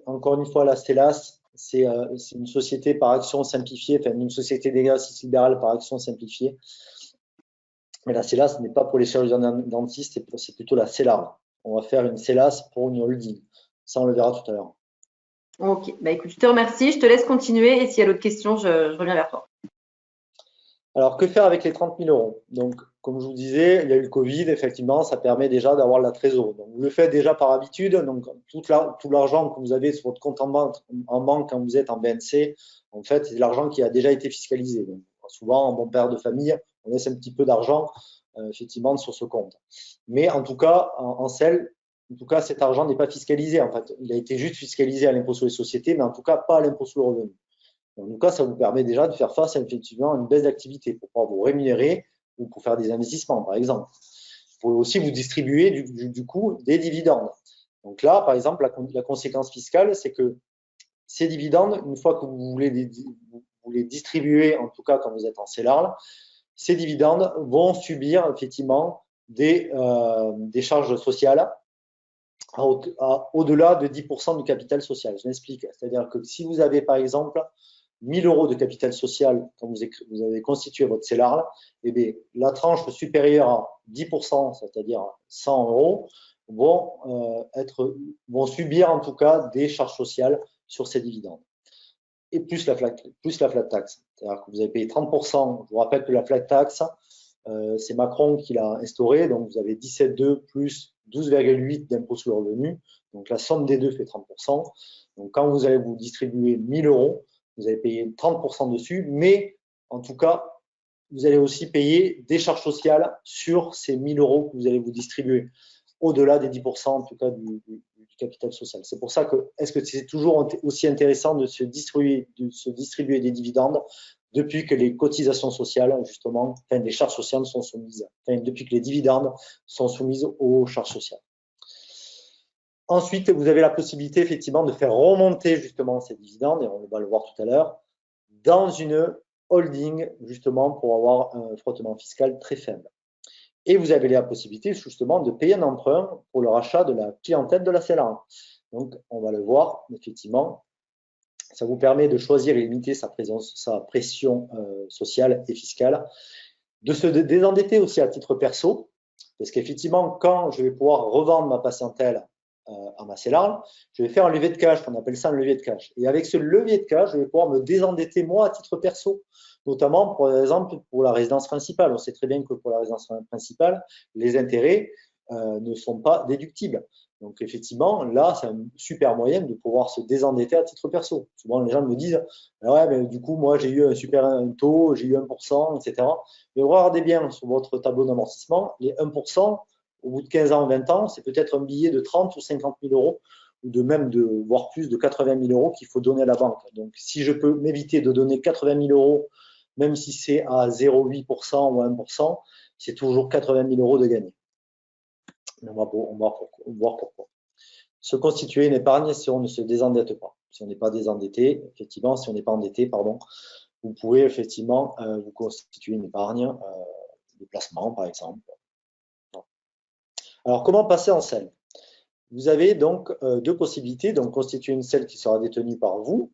encore une fois, la CELAS, c'est une société par action simplifiée, enfin une société d'exercice libéral par action simplifiée. Mais la CELAS n'est pas pour les chirurgiens dentistes, c'est plutôt la CELAR. On va faire une CELAS pour une holding. Ça, on le verra tout à l'heure. Ok, bah écoute, je te remercie, je te laisse continuer et s'il y a d'autres questions, je reviens vers toi. Alors, que faire avec les 30 000 euros? Donc, comme je vous disais, il y a eu le Covid, effectivement, ça permet déjà d'avoir de la trésorerie. Donc, vous le faites déjà par habitude. Donc, tout l'argent que vous avez sur votre compte en banque quand vous êtes en BNC, en fait, c'est de l'argent qui a déjà été fiscalisé. Donc, souvent, en bon père de famille, on laisse un petit peu d'argent, effectivement, sur ce compte. Mais en tout cas, en tout cas, cet argent n'est pas fiscalisé. En fait, il a été juste fiscalisé à l'impôt sur les sociétés, mais en tout cas, pas à l'impôt sur le revenu. En tout cas, ça vous permet déjà de faire face effectivement à une baisse d'activité pour pouvoir vous rémunérer ou pour faire des investissements, par exemple. Vous pouvez aussi vous distribuer du coup des dividendes. Donc là, par exemple, la conséquence fiscale, c'est que ces dividendes, une fois que vous les distribuer, en tout cas quand vous êtes en CELARL, ces dividendes vont subir effectivement des charges sociales au-delà de 10% du capital social. Je m'explique. C'est-à-dire que si vous avez, par exemple, 1000 euros de capital social quand vous avez constitué votre CELARL, eh bien, la tranche supérieure à 10%, c'est-à-dire 100 euros, vont subir en tout cas des charges sociales sur ces dividendes. Et plus la flat tax. C'est-à-dire que vous avez payé 30%. Je vous rappelle que la flat tax, c'est Macron qui l'a instauré. Donc, vous avez 17,2 plus 12,8 d'impôt sur le revenu. Donc, la somme des deux fait 30%. Donc, quand vous allez vous distribuer 1000 euros, vous allez payer 30% dessus. Mais, en tout cas, vous allez aussi payer des charges sociales sur ces 1000 euros que vous allez vous distribuer, au-delà des 10% en tout cas du capital social. C'est pour ça que, est-ce que c'est toujours aussi intéressant de se distribuer des dividendes depuis que les cotisations sociales, justement, enfin, les charges sociales sont soumises, enfin, depuis que les dividendes sont soumises aux charges sociales. Ensuite, vous avez la possibilité, effectivement, de faire remonter, justement, ces dividendes, et on va le voir tout à l'heure, dans une holding, justement, pour avoir un frottement fiscal très faible. Et vous avez la possibilité, justement, de payer un emprunt pour le rachat de la clientèle de la CELAR. Donc, on va le voir, effectivement, ça vous permet de choisir et limiter sa pression sociale et fiscale, de se désendetter aussi à titre perso, parce qu'effectivement, quand je vais pouvoir revendre ma patientèle à ma CELAR, je vais faire un levier de cash, on appelle ça un levier de cash. Et avec ce levier de cash, je vais pouvoir me désendetter moi à titre perso, notamment, par exemple, pour la résidence principale. On sait très bien que pour la résidence principale, les intérêts ne sont pas déductibles. Donc, effectivement, là, c'est un super moyen de pouvoir se désendetter à titre perso. Souvent, les gens me disent, ah ouais, mais du coup, moi, j'ai eu un super taux, j'ai eu 1%, etc. Mais regardez bien sur votre tableau d'amortissement, les 1%, au bout de 15 ans, 20 ans, c'est peut-être un billet de 30 ou 50 000 euros, ou voire plus de 80 000 euros qu'il faut donner à la banque. Donc, si je peux m'éviter de donner 80 000 euros, même si c'est à 0,8% ou 1%, c'est toujours 80 000 euros de gagner. On va voir pourquoi. Se constituer une épargne si on ne se désendette pas. Si on n'est pas désendetté, effectivement, si on n'est pas endetté, pardon, vous pouvez effectivement vous constituer une épargne de placement, par exemple. Alors, comment passer en selle? Vous avez donc deux possibilités. Donc, constituer une selle qui sera détenue par vous.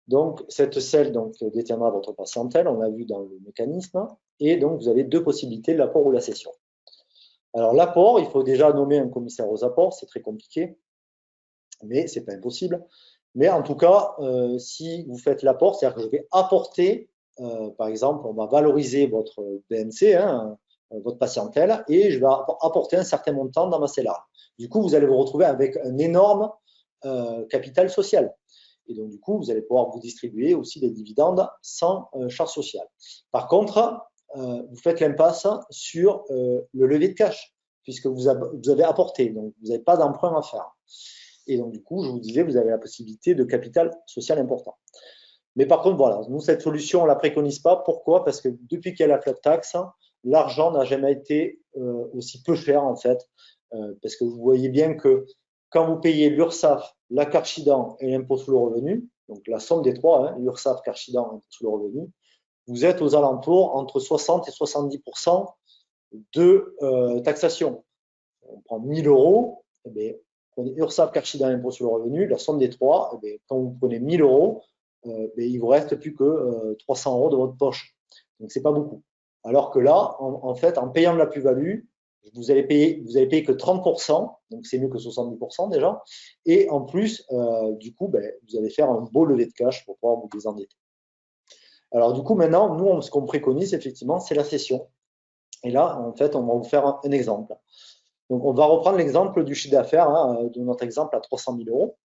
Donc, cette selle détiendra votre patientèle, on l'a vu dans le mécanisme. Et donc, vous avez deux possibilités, l'apport ou la cession. Alors, l'apport, il faut déjà nommer un commissaire aux apports, c'est très compliqué, mais ce n'est pas impossible. Mais en tout cas, si vous faites l'apport, c'est-à-dire que je vais apporter, par exemple, on va valoriser votre BNC, hein, votre patientèle, et je vais apporter un certain montant dans ma CELAR. Du coup, vous allez vous retrouver avec un énorme capital social. Et donc, du coup, vous allez pouvoir vous distribuer aussi des dividendes sans charge sociale. Par contre, vous faites l'impasse sur le levier de cash, puisque vous avez apporté, donc vous n'avez pas d'emprunt à faire. Et donc, du coup, je vous disais, vous avez la possibilité de capital social important. Mais par contre, voilà, nous, cette solution, on ne la préconise pas. Pourquoi? Parce que depuis qu'il y a la flat tax, l'argent n'a jamais été aussi peu cher, en fait. Parce que vous voyez bien que quand vous payez l'URSSAF, la Carchidan et l'impôt sur le revenu, donc la somme des trois, hein, l'URSSAF, Carchidan et l'impôt sur le revenu, vous êtes aux alentours entre 60 et 70% de taxation. On prend 1000 euros, eh bien, prenez URSSAF, Carchidan et l'impôt sur le revenu, la somme des trois, eh bien, quand vous prenez 1000 euros, il vous reste plus que 300 euros de votre poche. Donc, c'est pas beaucoup. Alors que là, en fait, en payant de la plus-value, vous allez payer que 30%, donc c'est mieux que 70% déjà. Et en plus, du coup, vous allez faire un beau lever de cash pour pouvoir vous désendetter. Alors, du coup, maintenant, nous, ce qu'on préconise, effectivement, c'est la cession. Et là, en fait, on va vous faire un exemple. Donc, on va reprendre l'exemple du chiffre d'affaires, hein, de notre exemple à 300 000 euros.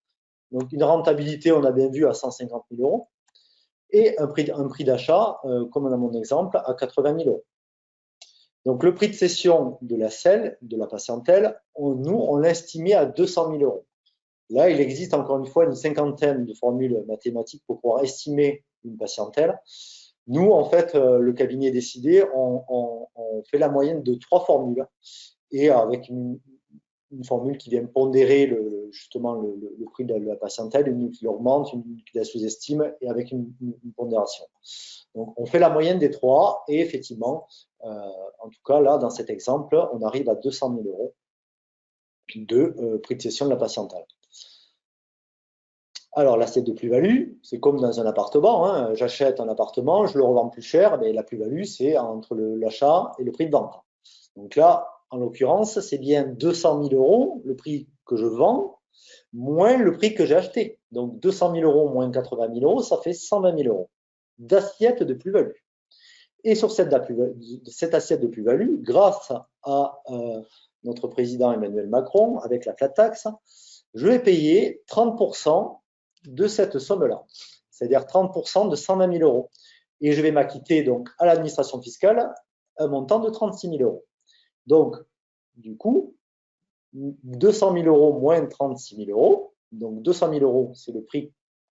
Donc, une rentabilité, on a bien vu, à 150 000 euros. Et un prix d'achat, comme dans mon exemple, à 80 000 euros. Donc, le prix de cession de la selle, de la patientèle, on l'a estimé à 200 000 euros. Là, il existe encore une fois une cinquantaine de formules mathématiques pour pouvoir estimer une patientèle. Nous, en fait, le cabinet décidé, on fait la moyenne de 3 formules et avec une formule qui vient pondérer justement le prix de la patientèle, une qui l'augmente, une qui la sous-estime et avec une pondération. Donc, on fait la moyenne des trois et effectivement, en tout cas, là, dans cet exemple, on arrive à 200 000 euros de prix de cession de la patientèle. Alors, l'assiette de plus-value, c'est comme dans un appartement. Hein. J'achète un appartement, je le revends plus cher, mais la plus-value, c'est entre l'achat et le prix de vente. Donc là, en l'occurrence, c'est bien 200 000 euros, le prix que je vends, moins le prix que j'ai acheté. Donc 200 000 euros moins 80 000 euros, ça fait 120 000 euros d'assiette de plus-value. Et sur cette assiette de plus-value, grâce à notre président Emmanuel Macron, avec la flat tax, je vais payer 30% de cette somme-là, c'est-à-dire 30% de 120 000 euros. Et je vais m'acquitter donc à l'administration fiscale un montant de 36 000 euros. Donc, du coup, 200 000 euros moins 36 000 euros, donc 200 000 euros, c'est le prix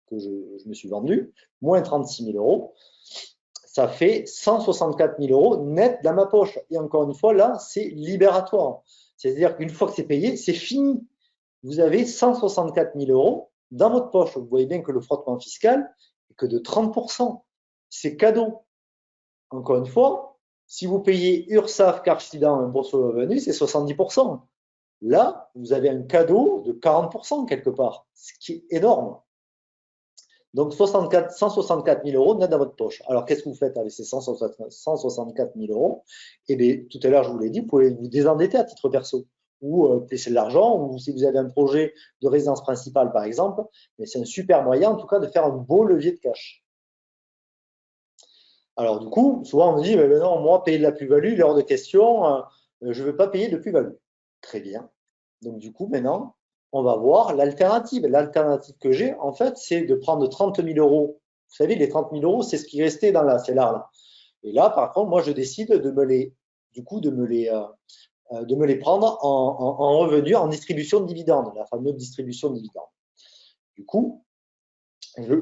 que je me suis vendu, moins 36 000 euros, ça fait 164 000 euros net dans ma poche. Et encore une fois, là, c'est libératoire. C'est-à-dire qu'une fois que c'est payé, c'est fini. Vous avez 164 000 euros dans votre poche. Vous voyez bien que le frottement fiscal est que de 30%. C'est cadeau. Encore une fois, si vous payez URSSAF, Carchidan, impôt sur le revenu, c'est 70%. Là, vous avez un cadeau de 40% quelque part, ce qui est énorme. Donc, 164 000 euros net dans votre poche. Alors, qu'est-ce que vous faites avec ces 164 000 euros? Eh bien, tout à l'heure, je vous l'ai dit, vous pouvez vous désendetter à titre perso ou placer de l'argent, ou si vous avez un projet de résidence principale, par exemple, mais c'est un super moyen, en tout cas, de faire un beau levier de cash. Alors, du coup, souvent, on me dit, mais non, moi, payer de la plus-value, il est hors de question, je ne veux pas payer de plus-value. Très bien. Donc, du coup, maintenant, on va voir l'alternative. L'alternative que j'ai, en fait, c'est de prendre 30 000 euros. Vous savez, les 30 000 euros, c'est ce qui restait dans la CELAR, là. Et là, par contre, moi, je décide de me les prendre en revenu, en distribution de dividendes, la fameuse distribution de dividendes. Du coup,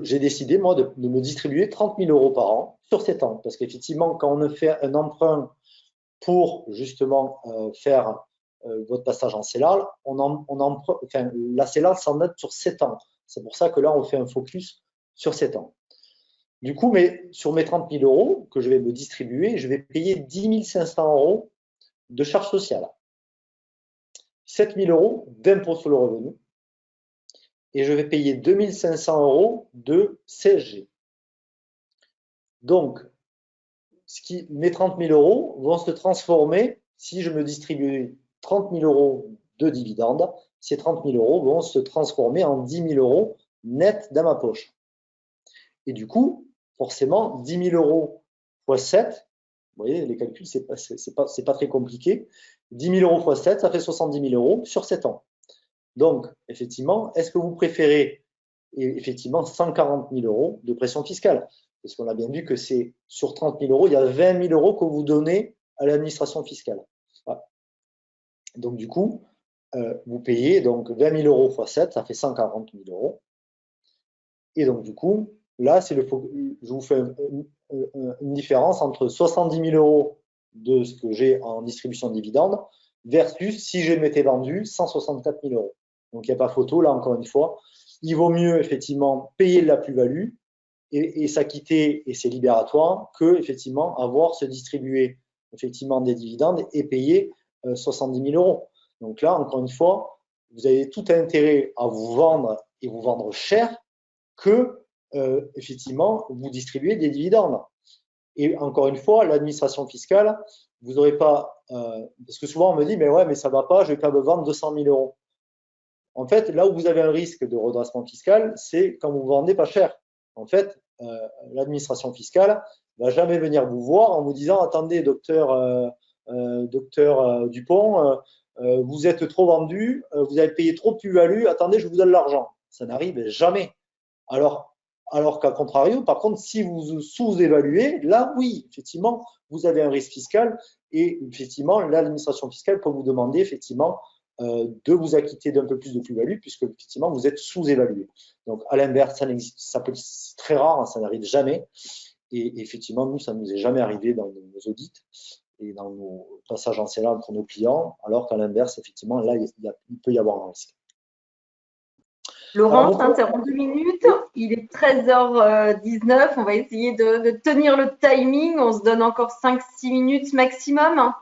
j'ai décidé, moi, de me distribuer 30 000 euros par an sur 7 ans. Parce qu'effectivement, quand on fait un emprunt pour justement faire votre passage en CELAR, la CELAR s'en note sur 7 ans. C'est pour ça que là, on fait un focus sur 7 ans. Du coup, sur mes 30 000 euros que je vais me distribuer, je vais payer 10 500 euros de charges sociales, 7 000 euros d'impôt sur le revenu, et je vais payer 2 500 euros de CSG. Donc, mes 30 000 euros vont se transformer, si je me distribue 30 000 euros de dividendes, ces 30 000 euros vont se transformer en 10 000 euros net dans ma poche. Et du coup, forcément, 10 000 euros x 7, vous voyez, les calculs, c'est pas très compliqué. 10 000 euros x 7, ça fait 70 000 euros sur 7 ans. Donc, effectivement, est-ce que vous préférez effectivement 140 000 euros de pression fiscale? Parce qu'on a bien vu que c'est sur 30 000 euros, il y a 20 000 euros que vous donnez à l'administration fiscale. Voilà. Donc, du coup, vous payez donc 20 000 euros x 7, ça fait 140 000 euros. Et donc, du coup, là, je vous fais une différence entre 70 000 euros de ce que j'ai en distribution de dividendes versus si je m'étais vendu 164 000 euros. Donc, il n'y a pas photo, là, encore une fois. Il vaut mieux, effectivement, payer de la plus-value et s'acquitter, et c'est libératoire, que, effectivement, avoir se distribuer, effectivement, des dividendes et payer 70 000 euros. Donc là, encore une fois, vous avez tout intérêt à vous vendre et vous vendre cher que, effectivement, vous distribuez des dividendes. Et encore une fois, l'administration fiscale, vous n'aurez pas, parce que souvent on me dit, mais ouais, mais ça ne va pas, je ne vais pas me vendre 200 000 euros. En fait, là où vous avez un risque de redressement fiscal, c'est quand vous ne vendez pas cher. En fait, l'administration fiscale ne va jamais venir vous voir en vous disant, attendez, docteur Dupont, vous êtes trop vendu, vous avez payé trop de plus-value, attendez, je vous donne l'argent. Ça n'arrive jamais. Alors qu'à contrario, par contre, si vous sous-évaluez, là, oui, effectivement, vous avez un risque fiscal et effectivement, l'administration fiscale peut vous demander effectivement de vous acquitter d'un peu plus de plus-value puisque effectivement, vous êtes sous-évalué. Donc, à l'inverse, c'est très rare, hein, ça n'arrive jamais. Et effectivement, nous, ça ne nous est jamais arrivé dans nos audits et dans nos passages en CELA pour nos clients, alors qu'à l'inverse, effectivement, là, il peut y avoir un risque. Laurent, je t'interromps 2 minutes. Il est 13h19. On va essayer de tenir le timing. On se donne encore 5-6 minutes maximum.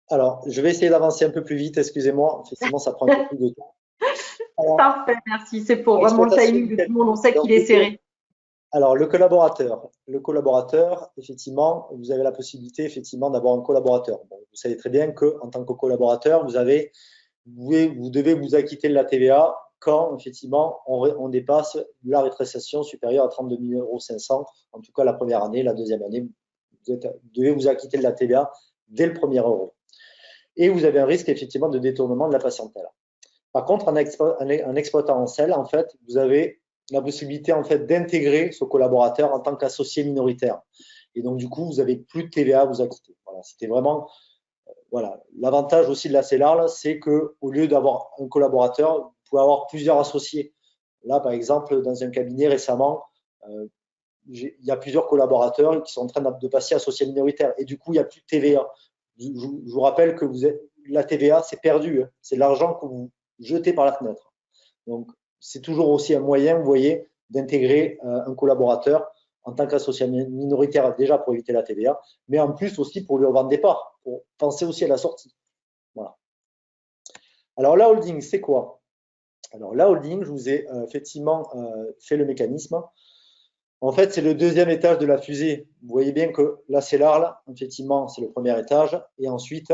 Alors, je vais essayer d'avancer un peu plus vite, excusez-moi. Effectivement, ça prend un peu plus de temps. Alors, parfait, merci. C'est pour vraiment le timing de tout le monde. On sait qu'il est serré. Alors, le collaborateur, effectivement, vous avez la possibilité, effectivement, d'avoir un collaborateur. Bon, vous savez très bien qu'en tant que collaborateur, vous devez vous acquitter de la TVA quand, effectivement, on dépasse la rétrocession supérieure à 32 500 euros. En tout cas, la première année, la deuxième année, vous devez vous acquitter de la TVA dès le premier euro. Et vous avez un risque, effectivement, de détournement de la patientèle. Par contre, en exploitant en SEL, en fait, vous avez la possibilité en fait d'intégrer ce collaborateur en tant qu'associé minoritaire. Et donc, du coup, vous n'avez plus de TVA à vous acquitter. Voilà, c'était vraiment voilà. L'avantage aussi de la CELARL, c'est qu'au lieu d'avoir un collaborateur, vous pouvez avoir plusieurs associés. Là, par exemple, dans un cabinet récemment, il y a plusieurs collaborateurs qui sont en train de passer associé minoritaire. Et du coup, il n'y a plus de TVA. Je vous rappelle que la TVA, c'est perdu. Hein. C'est de l'argent que vous jetez par la fenêtre. Donc, c'est toujours aussi un moyen, vous voyez, d'intégrer un collaborateur en tant qu'associé minoritaire, déjà pour éviter la TVA, mais en plus aussi pour lui revendre des parts, pour penser aussi à la sortie. Voilà. Alors, la holding, c'est quoi? Alors, la holding, je vous ai effectivement fait le mécanisme. En fait, c'est le deuxième étage de la fusée. Vous voyez bien que là, c'est l'ARL, effectivement, c'est le premier étage. Et ensuite,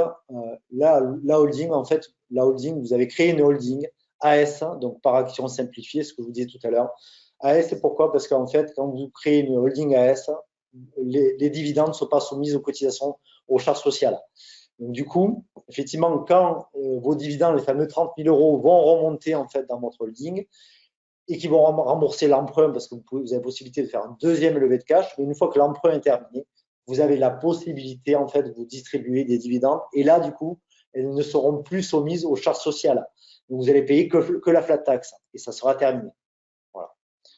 la holding, en fait, la holding, vous avez créé une holding AS, donc par action simplifiée, ce que je vous disais tout à l'heure. AS, c'est pourquoi? Parce qu'en fait, quand vous créez une holding AS, les dividendes ne sont pas soumis aux cotisations, aux charges sociales. Donc, du coup, effectivement, quand vos dividendes, les fameux 30 000 euros, vont remonter en fait dans votre holding, et qui vont rembourser l'emprunt parce que vous avez la possibilité de faire un deuxième levée de cash. Mais une fois que l'emprunt est terminé, vous avez la possibilité en fait de vous distribuer des dividendes. Et là, du coup, elles ne seront plus soumises aux charges sociales. Donc, vous allez payer que la flat tax et ça sera terminé. Voilà.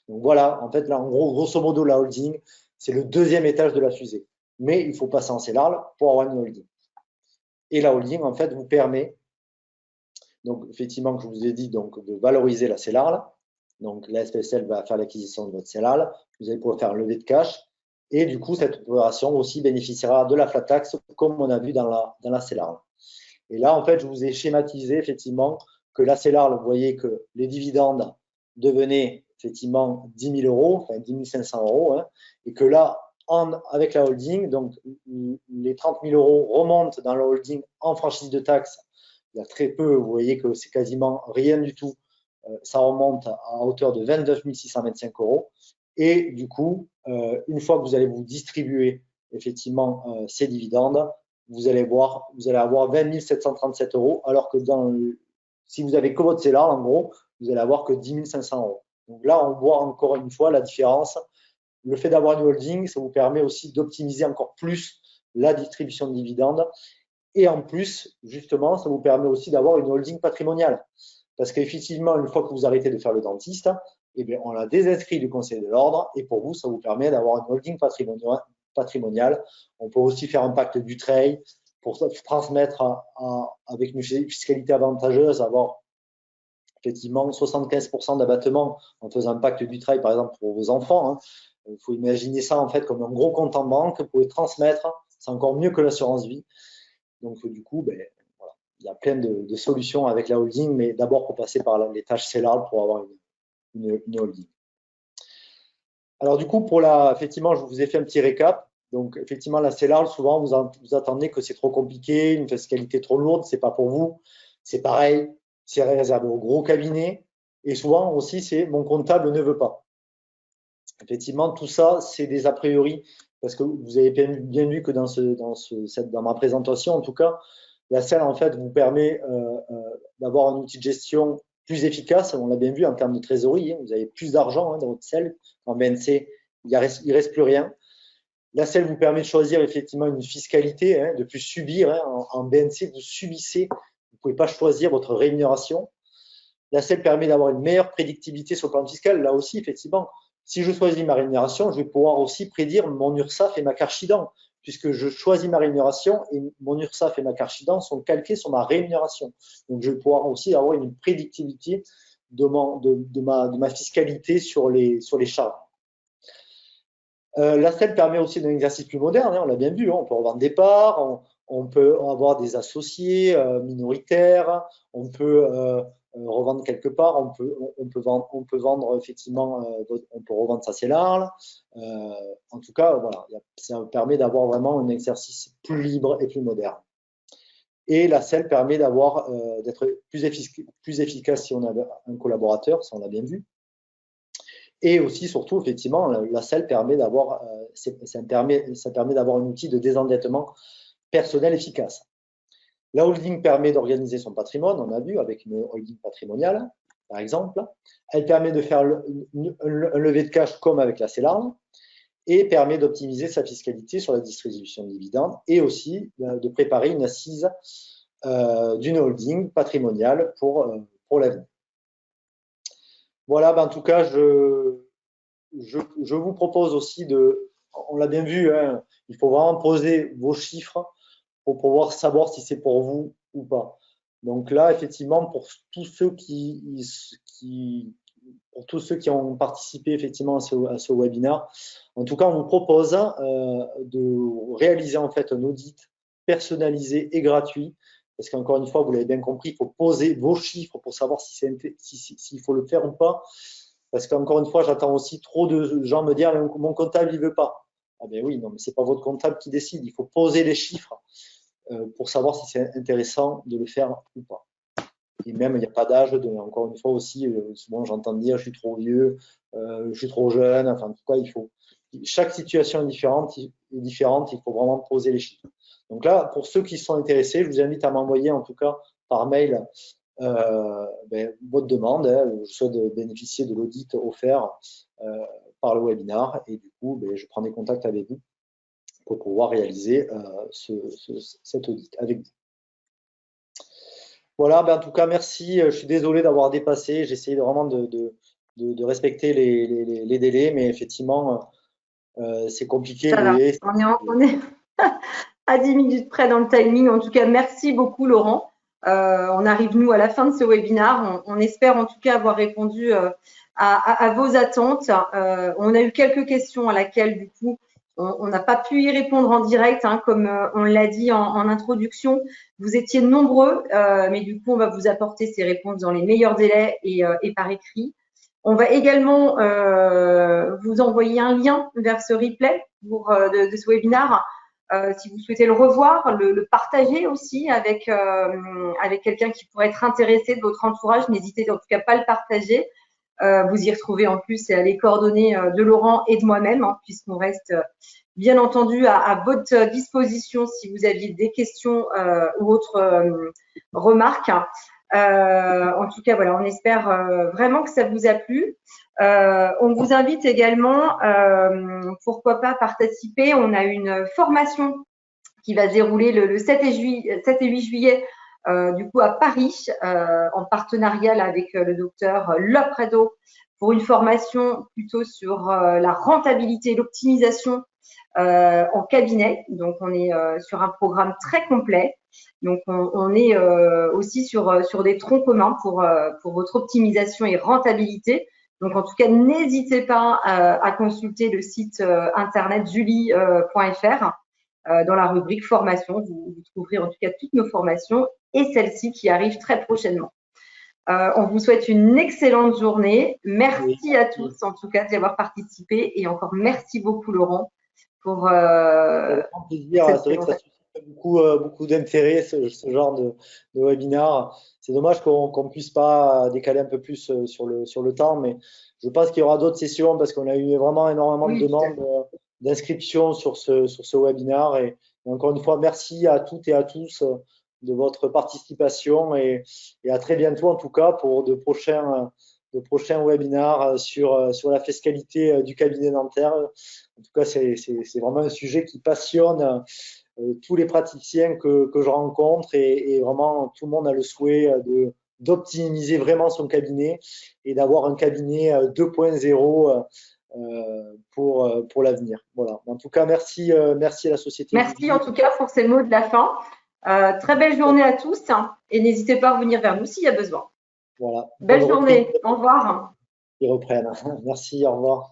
Donc voilà, en fait, là, en gros, grosso modo, la holding, c'est le deuxième étage de la fusée. Mais il faut passer en CELARL pour avoir une holding. Et la holding, en fait, vous permet, donc effectivement, que je vous ai dit, donc, de valoriser la CELARL. Donc, la SPSL va faire l'acquisition de votre CELAL. Vous allez pouvoir faire un levée de cash. Et du coup, cette opération aussi bénéficiera de la flat tax, comme on a vu dans la CELAL. Et là, en fait, je vous ai schématisé effectivement que la CELAL, vous voyez que les dividendes devenaient effectivement 10 000 euros, enfin 10 500 euros, hein, et que là, avec la holding, donc les 30 000 euros remontent dans la holding en franchise de taxe. Il y a très peu, vous voyez que c'est quasiment rien du tout. Ça remonte à hauteur de 29 625 euros. Et du coup, une fois que vous allez vous distribuer effectivement ces dividendes, vous allez avoir 20 737 euros, alors que si vous avez que votre CELAR, en gros, vous allez avoir que 10 500 euros. Donc là, on voit encore une fois la différence. Le fait d'avoir une holding, ça vous permet aussi d'optimiser encore plus la distribution de dividendes. Et en plus, justement, ça vous permet aussi d'avoir une holding patrimoniale. Parce qu'effectivement, une fois que vous arrêtez de faire le dentiste, eh bien, on l'a désinscrit du Conseil de l'Ordre et pour vous, ça vous permet d'avoir une holding patrimoniale. On peut aussi faire un pacte du trade pour transmettre avec une fiscalité avantageuse, avoir effectivement 75% d'abattement en faisant un pacte du trade, par exemple, pour vos enfants. Il faut imaginer ça en fait comme un gros compte en banque que vous pouvez transmettre. C'est encore mieux que l'assurance vie. Donc, du coup, ben, voilà. Il y a plein de solutions avec la holding, mais d'abord, il faut passer par les tâches CELAR pour avoir une holding. Alors, du coup, effectivement, je vous ai fait un petit récap. Donc, effectivement, la CELAR, souvent, vous attendez que c'est trop compliqué, une fiscalité trop lourde, c'est pas pour vous. C'est pareil, c'est réservé aux gros cabinets. Et souvent aussi, c'est mon comptable ne veut pas. Effectivement, tout ça, c'est des a priori, parce que vous avez bien vu que dans ma présentation, en tout cas, la CELAR, en fait, vous permet d'avoir un outil de gestion plus efficace. On l'a bien vu en termes de trésorerie. Vous avez plus d'argent dans votre CEL. En BNC, il reste plus rien. La CEL vous permet de choisir effectivement une fiscalité, de plus subir. En BNC, vous subissez. Vous ne pouvez pas choisir votre rémunération. La CEL permet d'avoir une meilleure prédictibilité sur le plan fiscal. Là aussi, effectivement, si je choisis ma rémunération, je vais pouvoir aussi prédire mon URSSAF et ma Carchidan, puisque je choisis ma rémunération et mon URSSAF et ma Carchidan sont calqués sur ma rémunération. Donc, je vais pouvoir aussi avoir une prédictibilité de ma fiscalité sur les charges. La CEL permet aussi d'un exercice plus moderne, on l'a bien vu, on peut revendre des parts, on peut avoir des associés minoritaires, on peut revendre quelque part, on peut vendre effectivement, on peut revendre sa CELAR. En tout cas, voilà, ça permet d'avoir vraiment un exercice plus libre et plus moderne. Et la CEL permet d'être plus efficace si on a un collaborateur, ça on l'a bien vu. Et aussi, surtout, effectivement, la CEL permet d'avoir un outil de désendettement personnel efficace. La holding permet d'organiser son patrimoine, on a vu, avec une holding patrimoniale, par exemple. Elle permet de faire un levé de cash comme avec la CELAR et permet d'optimiser sa fiscalité sur la distribution de dividendes et aussi de préparer une assise d'une holding patrimoniale pour l'avenir. Voilà, en tout cas, je vous propose aussi on l'a bien vu, il faut vraiment poser vos chiffres pour pouvoir savoir si c'est pour vous ou pas. Donc là, effectivement, pour tous ceux qui ont participé effectivement à ce webinaire, en tout cas, on vous propose de réaliser en fait un audit personnalisé et gratuit. Parce qu'encore une fois, vous l'avez bien compris, il faut poser vos chiffres pour savoir s'il faut le faire ou pas. Parce qu'encore une fois, j'attends aussi trop de gens me dire mon comptable, il veut pas. Ah ben oui, non, mais c'est pas votre comptable qui décide. Il faut poser les chiffres pour savoir si c'est intéressant de le faire ou pas. Et même, il n'y a pas d'âge. Encore une fois aussi, souvent j'entends dire je suis trop vieux, je suis trop jeune. Enfin, en tout cas, chaque situation est différente. Il faut vraiment poser les chiffres. Donc là, pour ceux qui sont intéressés, je vous invite à m'envoyer en tout cas par mail votre demande. Je souhaite bénéficier de l'audit offert par le webinaire et du coup, je prends des contacts avec vous pour pouvoir réaliser cet audit avec vous. Voilà, en tout cas, merci. Je suis désolé d'avoir dépassé. J'ai essayé vraiment de respecter les délais, mais effectivement, c'est compliqué. Ça va. On est à 10 minutes près dans le timing. En tout cas, merci beaucoup, Laurent. On arrive, nous, à la fin de ce webinaire. On espère en tout cas avoir répondu à vos attentes. On a eu quelques questions à laquelle, du coup, on n'a pas pu y répondre en direct, comme on l'a dit en introduction. Vous étiez nombreux, mais du coup, on va vous apporter ces réponses dans les meilleurs délais et par écrit. On va également vous envoyer un lien vers ce replay de ce webinaire. Si vous souhaitez le revoir, le partager aussi avec quelqu'un qui pourrait être intéressé de votre entourage, n'hésitez en tout cas pas à le partager. Vous y retrouvez en plus les coordonnées de Laurent et de moi-même, puisqu'on reste bien entendu à votre disposition si vous aviez des questions ou autres remarques. En tout cas, voilà, on espère vraiment que ça vous a plu. On vous invite également, pourquoi pas participer. On a une formation qui va se dérouler le 7 et 8 juillet, du coup à Paris, en partenariat avec le docteur Lopredo, pour une formation plutôt sur la rentabilité, l'optimisation en cabinet. Donc, on est sur un programme très complet. Donc, on est aussi sur des troncs communs pour votre optimisation et rentabilité. Donc, en tout cas, n'hésitez pas à consulter le site internet julie.fr. Dans la rubrique formation, vous trouverez en tout cas toutes nos formations et celle-ci qui arrive très prochainement. On vous souhaite une excellente journée. Merci à tous en tout cas d'y avoir participé et encore merci beaucoup Laurent pour plaisir. C'est vrai que ça suscite beaucoup d'intérêt, ce genre de webinar. C'est dommage qu'on ne puisse pas décaler un peu plus sur le temps, mais je pense qu'il y aura d'autres sessions parce qu'on a eu vraiment énormément de demandes d'inscription sur ce webinar. Et encore une fois, merci à toutes et à tous de votre participation et à très bientôt en tout cas pour de prochains webinars sur la fiscalité du cabinet dentaire. En tout cas, c'est vraiment un sujet qui passionne tous les praticiens que je rencontre et vraiment tout le monde a le souhait d'optimiser vraiment son cabinet et d'avoir un cabinet 2.0 pour l'avenir. Voilà. En tout cas, merci à la société. Merci en tout cas pour ces mots de la fin. Très belle journée à tous et n'hésitez pas à revenir vers nous s'il y a besoin. Voilà. Belle journée. Au revoir. Ils reprennent. Merci, au revoir.